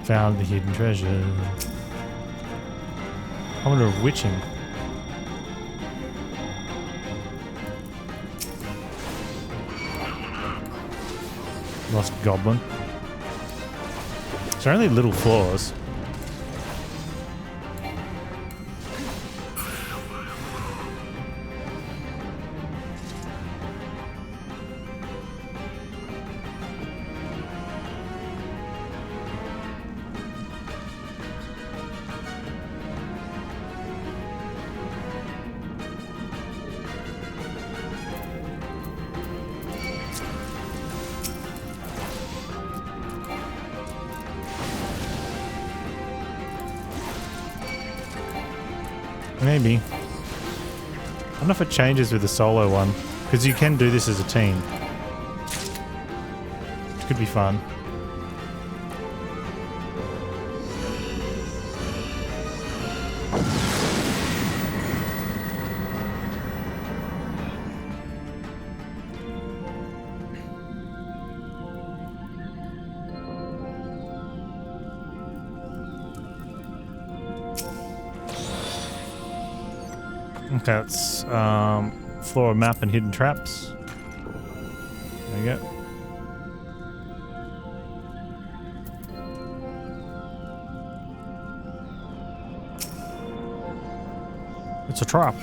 Found the hidden treasure. I wonder of witching. Lost goblin. It's only little flaws. Maybe. I don't know if it changes with the solo one, because you can do this as a team. Which could be fun. Okay, that's floor map and hidden traps. There you go. It's a trap.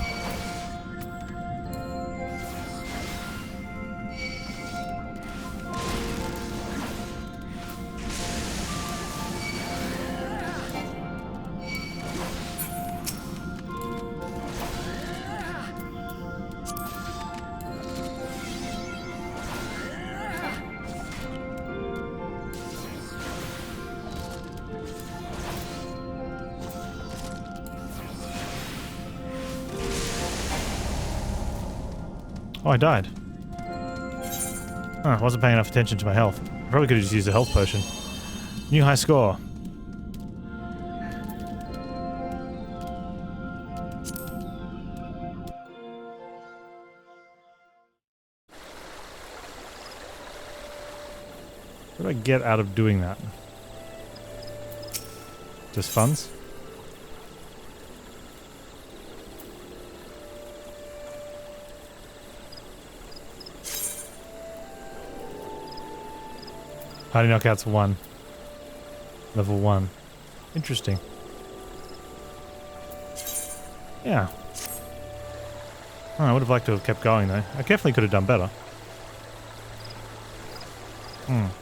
Oh, I died. Oh, I wasn't paying enough attention to my health. Probably could have just used a health potion. New high score. What do I get out of doing that? Just funds? Party knockouts 1. Level 1. Interesting. Yeah. Oh, I would have liked to have kept going though. I definitely could have done better.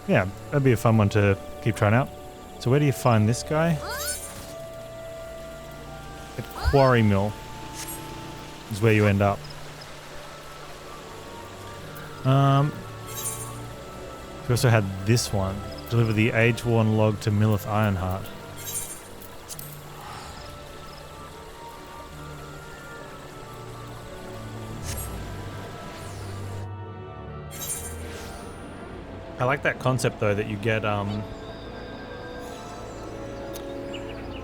Yeah, that'd be a fun one to keep trying out. So where do you find this guy? At Quarry Mill is where you end up. We also had this one. Deliver the age-worn log to Millith Ironheart. I like that concept though that you get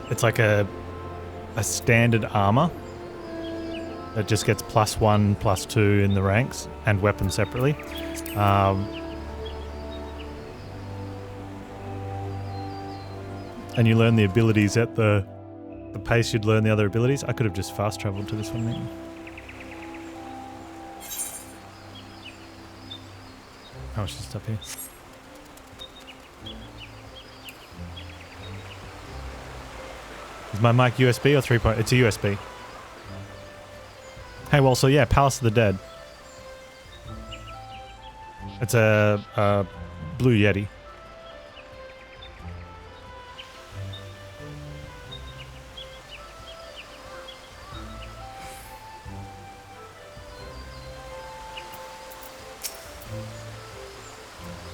it's like a standard armor that just gets +1, +2 in the ranks and weapons separately. And you learn the abilities at the pace you'd learn the other abilities. I could have just fast traveled to this one meeting. How much is stuff here? Is my mic USB or 3.0? It's a USB. Hey, well, so yeah, Palace of the Dead. It's a Blue Yeti.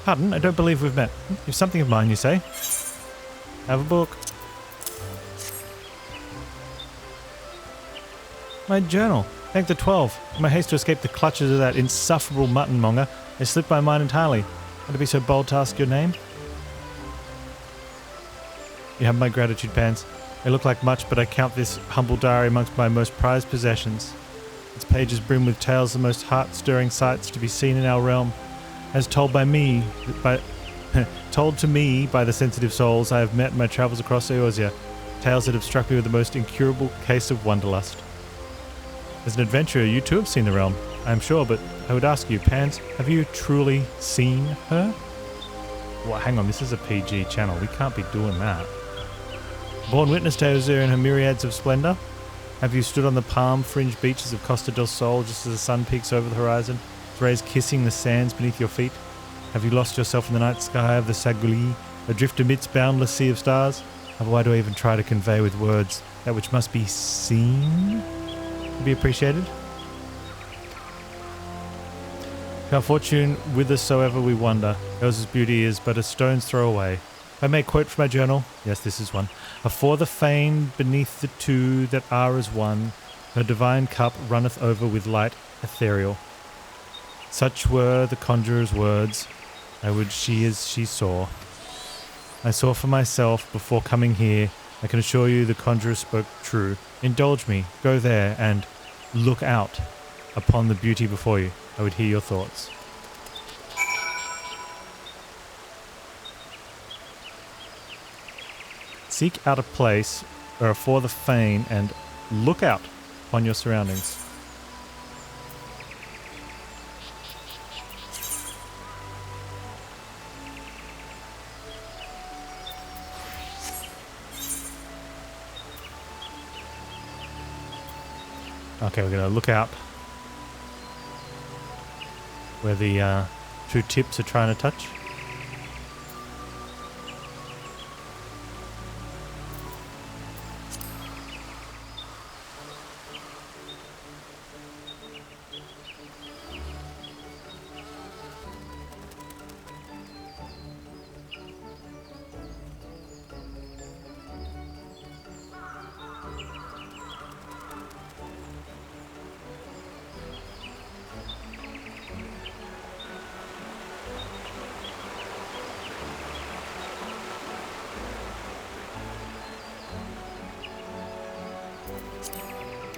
Pardon, I don't believe we've met. You've something of mine, you say? Have a book. My journal. Thank the 12. In my haste to escape the clutches of that insufferable mutton monger, I slipped my mind entirely. Would it be so bold to ask your name? You have my gratitude, Panz. They look like much, but I count this humble diary amongst my most prized possessions. Its pages brim with tales of the most heart-stirring sights to be seen in our realm. As told to me by the sensitive souls I have met in my travels across Eorzea, tales that have struck me with the most incurable case of wanderlust. As an adventurer, you too have seen the realm, I am sure, but I would ask you, Panz, have you truly seen her? Well, hang on, this is a PG channel. We can't be doing that. Born witness to Eorzea in her myriads of splendor? Have you stood on the palm-fringed beaches of Costa del Sol just as the sun peaks over the horizon, its rays kissing the sands beneath your feet? Have you lost yourself in the night sky of the Saguli, adrift amidst boundless sea of stars? Why do I even try to convey with words that which must be seen to be appreciated? Our fortune whithersoever we wander, Elsa's beauty is but a stone's throw away. If I may quote from my journal, yes, this is one. Afore the fane, beneath the two that are as one, her divine cup runneth over with light ethereal. Such were the conjurer's words. I would she as she saw. I saw for myself before coming here. I can assure you the conjurer spoke true. Indulge me, go there, and look out upon the beauty before you. I would hear your thoughts. Seek out a place where afore the fane and look out upon your surroundings. Okay, we're going to look out where the two tips are trying to touch.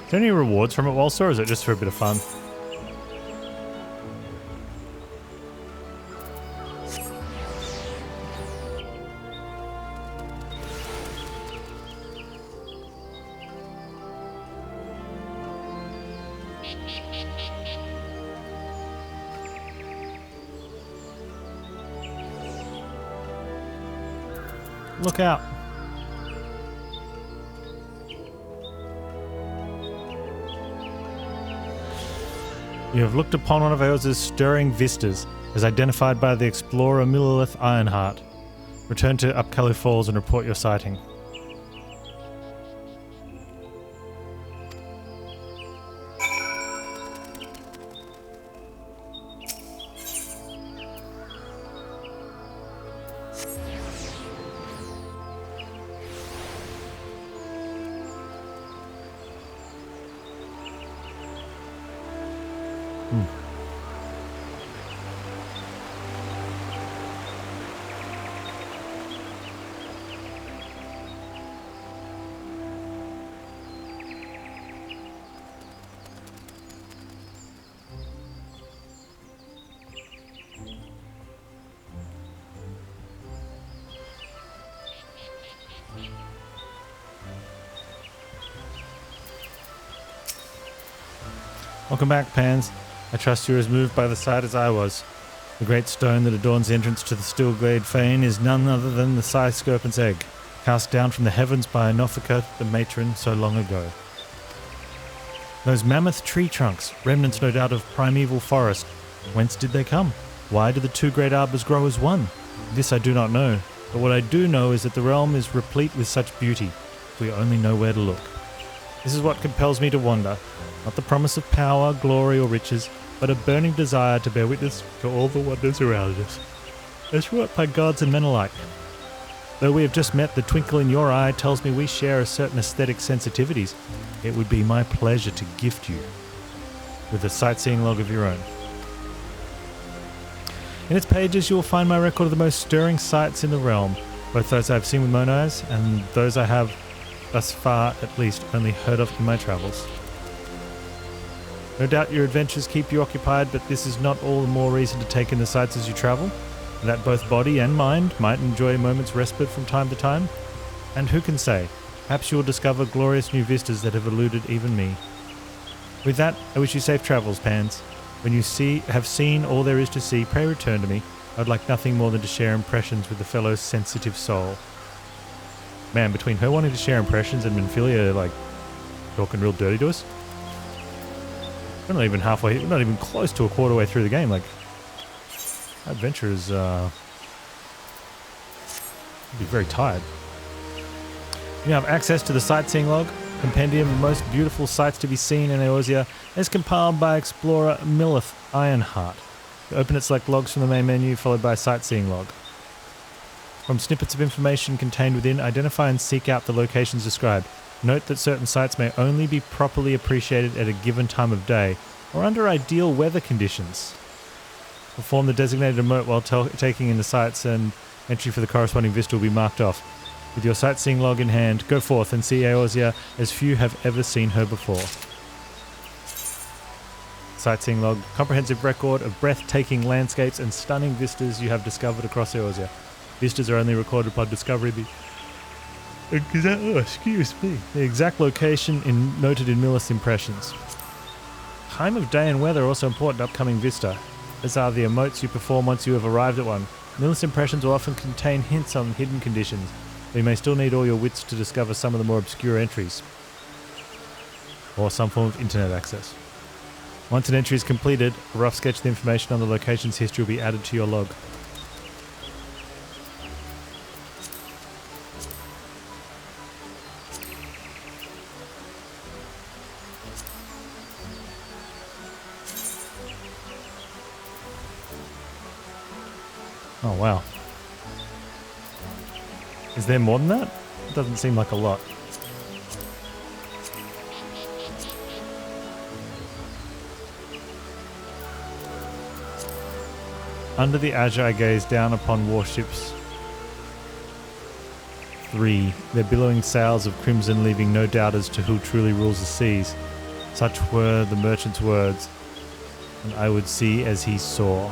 Is there any rewards from it, Walser, or is it just for a bit of fun? Look out. You have looked upon one of Eorzea's stirring vistas, as identified by the explorer Millilith Ironheart. Return to Upcully Falls and report your sighting. Welcome back, Panz. I trust you're as moved by the sight as I was. The great stone that adorns the entrance to the Stillglade Fane is none other than the Scythe-Scorpion's egg, cast down from the heavens by Nofika, the matron, so long ago. Those mammoth tree trunks, remnants no doubt of primeval forest. Whence did they come? Why do the two great arbors grow as one? This I do not know, but what I do know is that the realm is replete with such beauty, if we only know where to look. This is what compels me to wander, not the promise of power, glory, or riches, but a burning desire to bear witness to all the wonders around us, as wrought by gods and men alike. Though we have just met, the twinkle in your eye tells me we share a certain aesthetic sensitivities. It would be my pleasure to gift you with a sightseeing log of your own. In its pages you will find my record of the most stirring sights in the realm, both those I have seen with my own eyes and those I have, thus far at least, only heard of in my travels. No doubt your adventures keep you occupied, but this is not all the more reason to take in the sights as you travel, and that both body and mind might enjoy a moment's respite from time to time. And who can say, perhaps you will discover glorious new vistas that have eluded even me. With that, I wish you safe travels, Panz. When you have seen all there is to see, pray return to me. I would like nothing more than to share impressions with a fellow sensitive soul. Man, between her wanting to share impressions and Minfilia, like, talking real dirty to us, we're not even halfway, we're not even close to a quarter way through the game. Like, that adventure is, be very tired. You have access to the sightseeing log, compendium of most beautiful sights to be seen in Eorzea, as compiled by explorer Millith Ironheart. You open it, select logs from the main menu, followed by a sightseeing log. From snippets of information contained within, identify and seek out the locations described. Note that certain sites may only be properly appreciated at a given time of day, or under ideal weather conditions. Perform the designated emote while taking in the sights, and entry for the corresponding vista will be marked off. With your sightseeing log in hand, go forth and see Eorzea as few have ever seen her before. Sightseeing log, comprehensive record of breathtaking landscapes and stunning vistas you have discovered across Eorzea. Vistas are only recorded upon discovery. The exact location noted in Millith's impressions. Time of day and weather are also important to upcoming vista, as are the emotes you perform once you have arrived at one. Millith's impressions will often contain hints on hidden conditions, but you may still need all your wits to discover some of the more obscure entries, or some form of internet access. Once an entry is completed, a rough sketch of the information on the location's history will be added to your log. Oh wow. Is there more than that? It doesn't seem like a lot. Under the azure I gaze down upon warships 3, their billowing sails of crimson leaving no doubt as to who truly rules the seas. Such were the merchant's words, and I would see as he saw.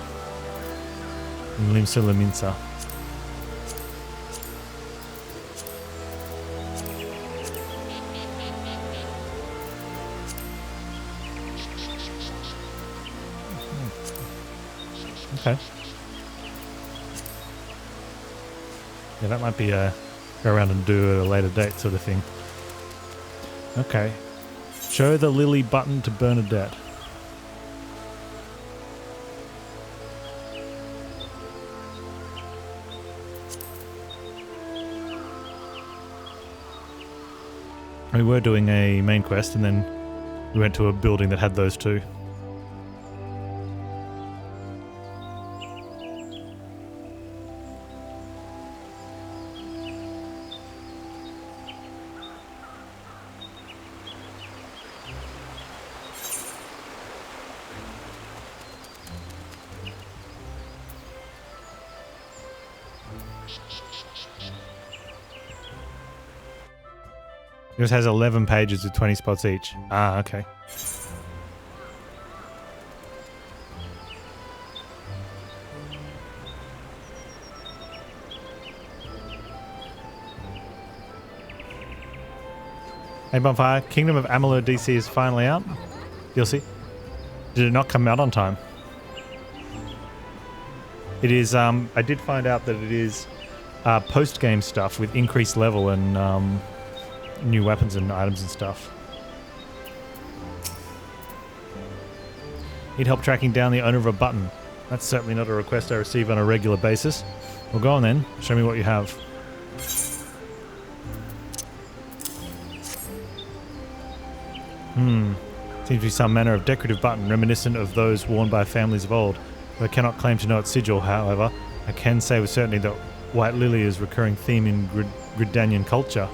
In Limsa Laminsa. Okay. Yeah, that might be a go around and do at a later date sort of thing. Okay. Show the lily button to Bernadette. We were doing a main quest and then we went to a building that had those two. Yours has 11 pages with 20 spots each. Ah, okay. Hey Bonfire, Kingdom of Amalur DC is finally out. DLC. Did it not come out on time? It is, I did find out that it is post-game stuff with increased level and new weapons and items and stuff. Need help tracking down the owner of a button. That's certainly not a request I receive on a regular basis. Well, go on then. Show me what you have. Seems to be some manner of decorative button reminiscent of those worn by families of old. Though I cannot claim to know its sigil, however, I can say with certainty that White Lily is a recurring theme in Gridanian culture.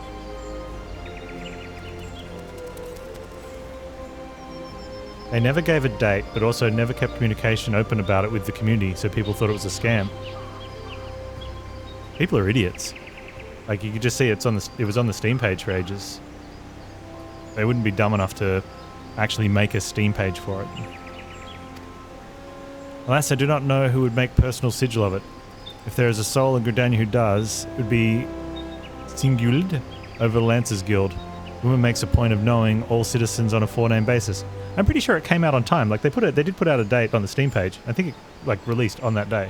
They never gave a date, but also never kept communication open about it with the community, so people thought it was a scam. People are idiots. Like, you could just see it was on the Steam page for ages. They wouldn't be dumb enough to actually make a Steam page for it. Alas, I do not know who would make personal sigil of it. If there is a soul in Gridania who does, it would be Singuld over the Lancers Guild. The woman makes a point of knowing all citizens on a four-name basis. I'm pretty sure it came out on time. Like, they did put out a date on the Steam page. I think it released on that day.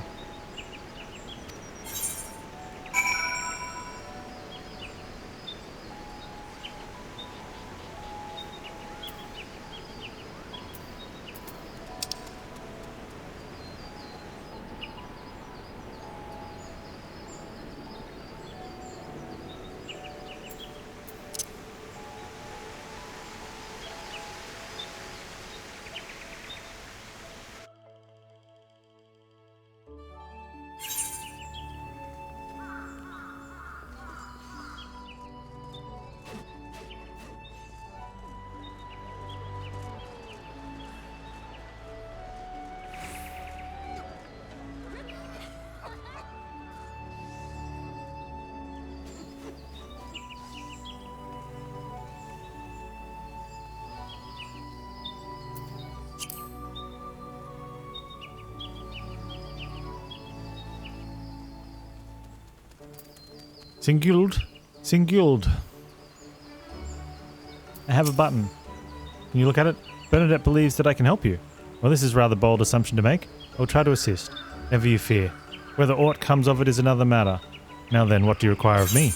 Singuld. I have a button. Can you look at it? Bernadette believes that I can help you. Well, this is a rather bold assumption to make. I'll try to assist. Never you fear. Whether aught comes of it is another matter. Now then, what do you require of me?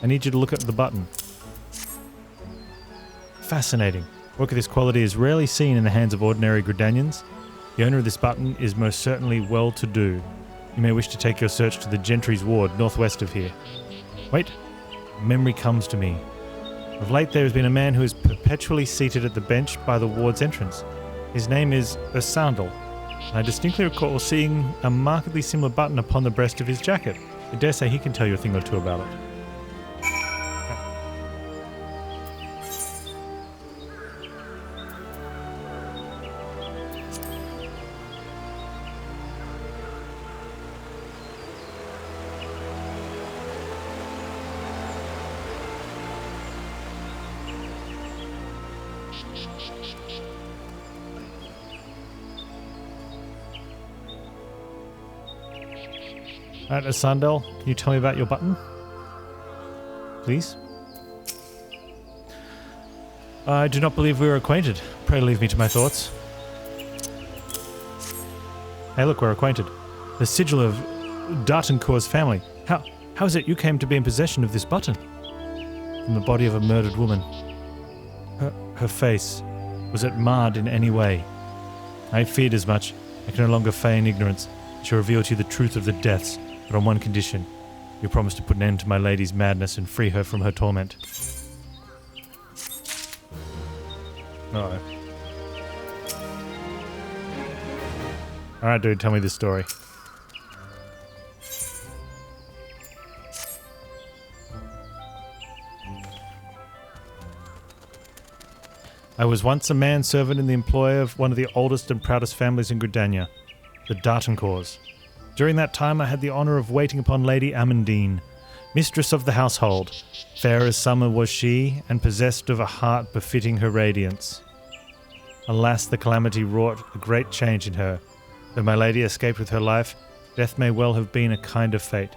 I need you to look at the button. Fascinating. Work of this quality is rarely seen in the hands of ordinary Gridanians. The owner of this button is most certainly well-to-do. You may wish to take your search to the Gentry's Ward, northwest of here. Wait. Memory comes to me. Of late there has been a man who is perpetually seated at the bench by the ward's entrance. His name is Ursandal. I distinctly recall seeing a markedly similar button upon the breast of his jacket. I dare say he can tell you a thing or two about it. Alright, Asandel, can you tell me about your button? Please? I do not believe we are acquainted. Pray leave me to my thoughts. Hey look, we're acquainted. The sigil of Dartencourt's family. How is it you came to be in possession of this button? From the body of a murdered woman. Her face. Was it marred in any way? I feared as much. I can no longer feign ignorance. I shall reveal to you the truth of the deaths. But on one condition. You promise to put an end to my lady's madness and free her from her torment. Uh-oh. Alright, dude, tell me this story. I was once a manservant in the employ of one of the oldest and proudest families in Gridania, the Dartencourts. During that time I had the honour of waiting upon Lady Amandine, mistress of the household. Fair as summer was she, and possessed of a heart befitting her radiance. Alas, the calamity wrought a great change in her. Though my lady escaped with her life, death may well have been a kind of fate.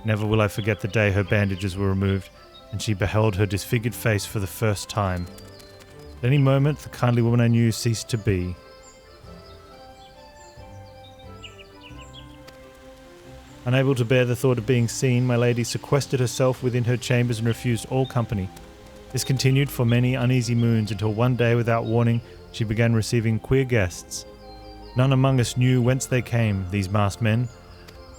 Never will I forget the day her bandages were removed, and she beheld her disfigured face for the first time. At any moment, the kindly woman I knew ceased to be. Unable to bear the thought of being seen, my lady sequestered herself within her chambers and refused all company. This continued for many uneasy moons until one day, without warning, she began receiving queer guests. None among us knew whence they came, these masked men.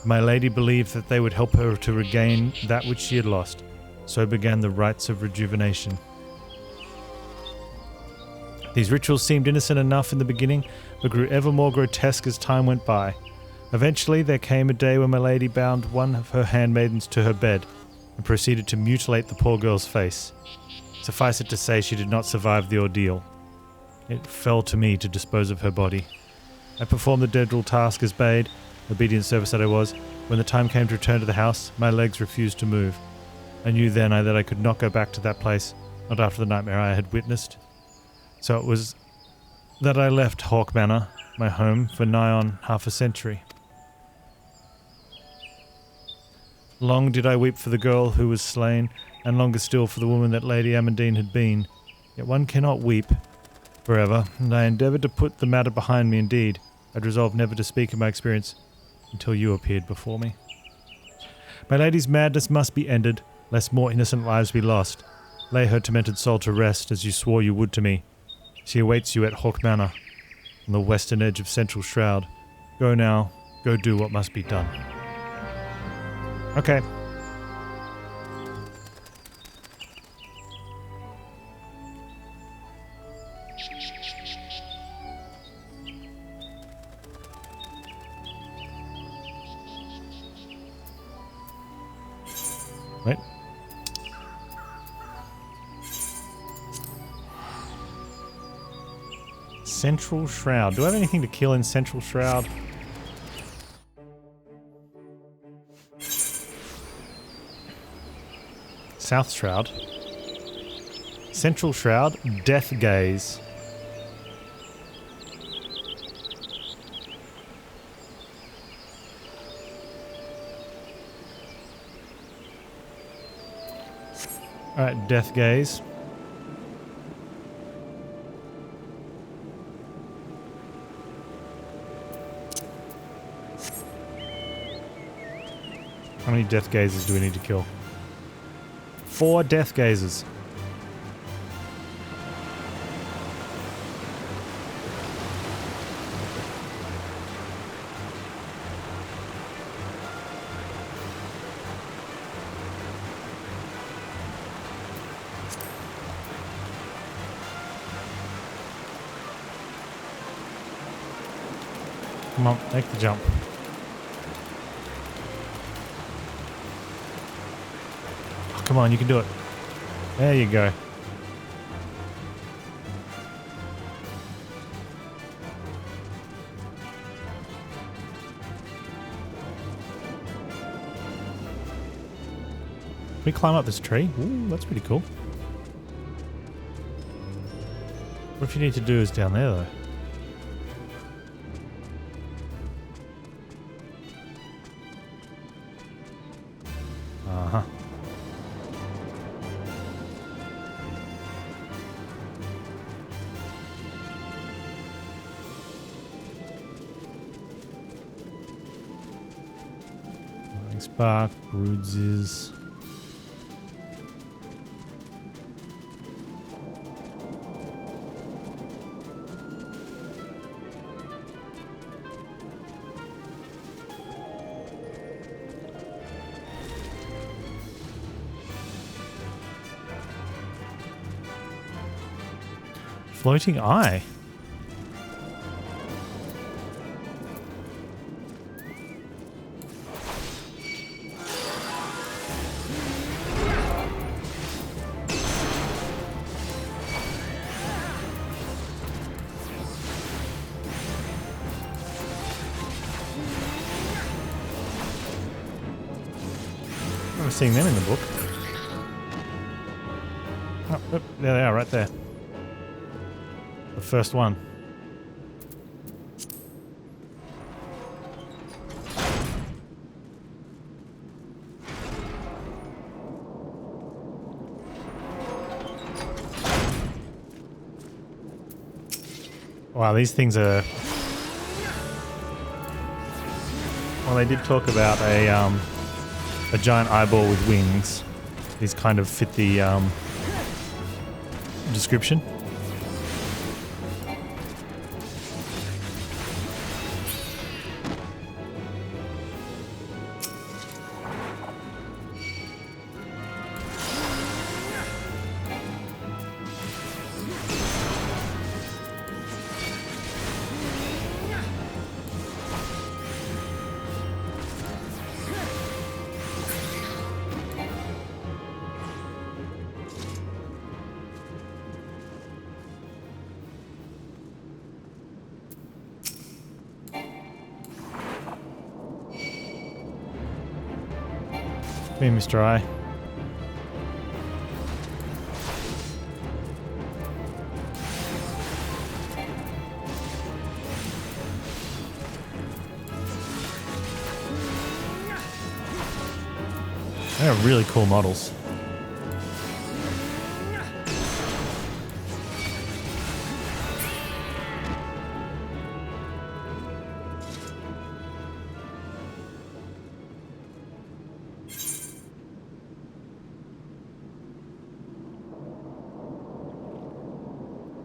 My lady believed that they would help her to regain that which she had lost. So began the rites of rejuvenation. These rituals seemed innocent enough in the beginning, but grew ever more grotesque as time went by. Eventually, there came a day when my lady bound one of her handmaidens to her bed and proceeded to mutilate the poor girl's face. Suffice it to say, she did not survive the ordeal. It fell to me to dispose of her body. I performed the dreadful task as bade, obedient service that I was. When the time came to return to the house, my legs refused to move. I knew then that I could not go back to that place, not after the nightmare I had witnessed. So it was that I left Hawk Manor, my home, for nigh on half a century. Long did I weep for the girl who was slain, and longer still for the woman that Lady Amandine had been. Yet one cannot weep forever, and I endeavoured to put the matter behind me. Indeed, I'd resolved never to speak of my experience until you appeared before me. My lady's madness must be ended, lest more innocent lives be lost. Lay her tormented soul to rest, as you swore you would to me. She awaits you at Hawk Manor, on the western edge of Central Shroud. Go now, go do what must be done. Okay. Wait. Central Shroud. Do I have anything to kill in Central Shroud? South Shroud. Central Shroud. Death Gaze. Alright, Death Gaze. How many Death Gazes do we need to kill? 4 Death Gazes. Come on, make the jump. Oh, come on, you can do it. There you go. Can we climb up this tree? Ooh, that's pretty cool. What if you need to do is down there though? Uh-huh. Spark, Broodses. Floating eye. I'm seeing them in the book. Oh, there they are, right there. The first one. Wow, these things are... Well, Well, they did talk about a giant eyeball with wings. These kind of fit the description. Hey, Mr. I. They are really cool models.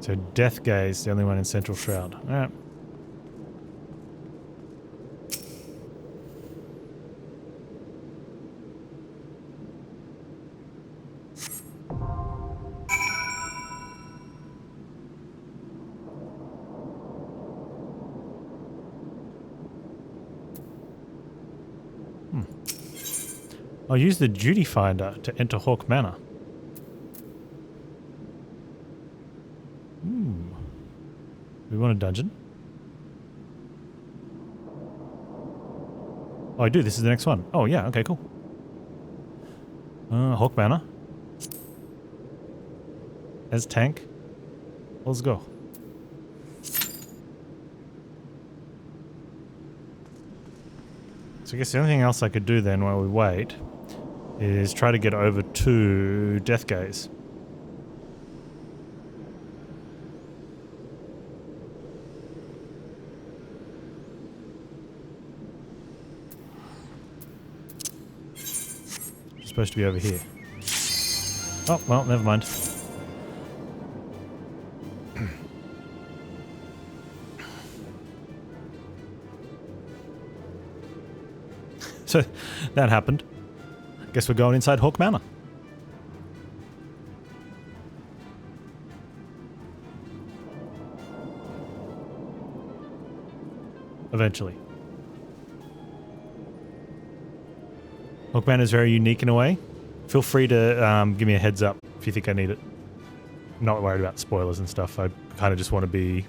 So Death Gaze, the only one in Central Shroud. Alright. I'll use the Duty Finder to enter Hawk Manor. We want a dungeon? Oh, I do. This is the next one. Oh, yeah. Okay, cool. Hawk Manor. As tank. Let's go. So I guess the only thing else I could do then while we wait is try to get over to Death Gaze. Supposed to be over here. Oh, well, never mind. So, that happened. Guess we're going inside Hawk Manor. Eventually. Hawk Manor is very unique in a way. Feel free to give me a heads up if you think I need it. I'm not worried about spoilers and stuff. I kind of just want to be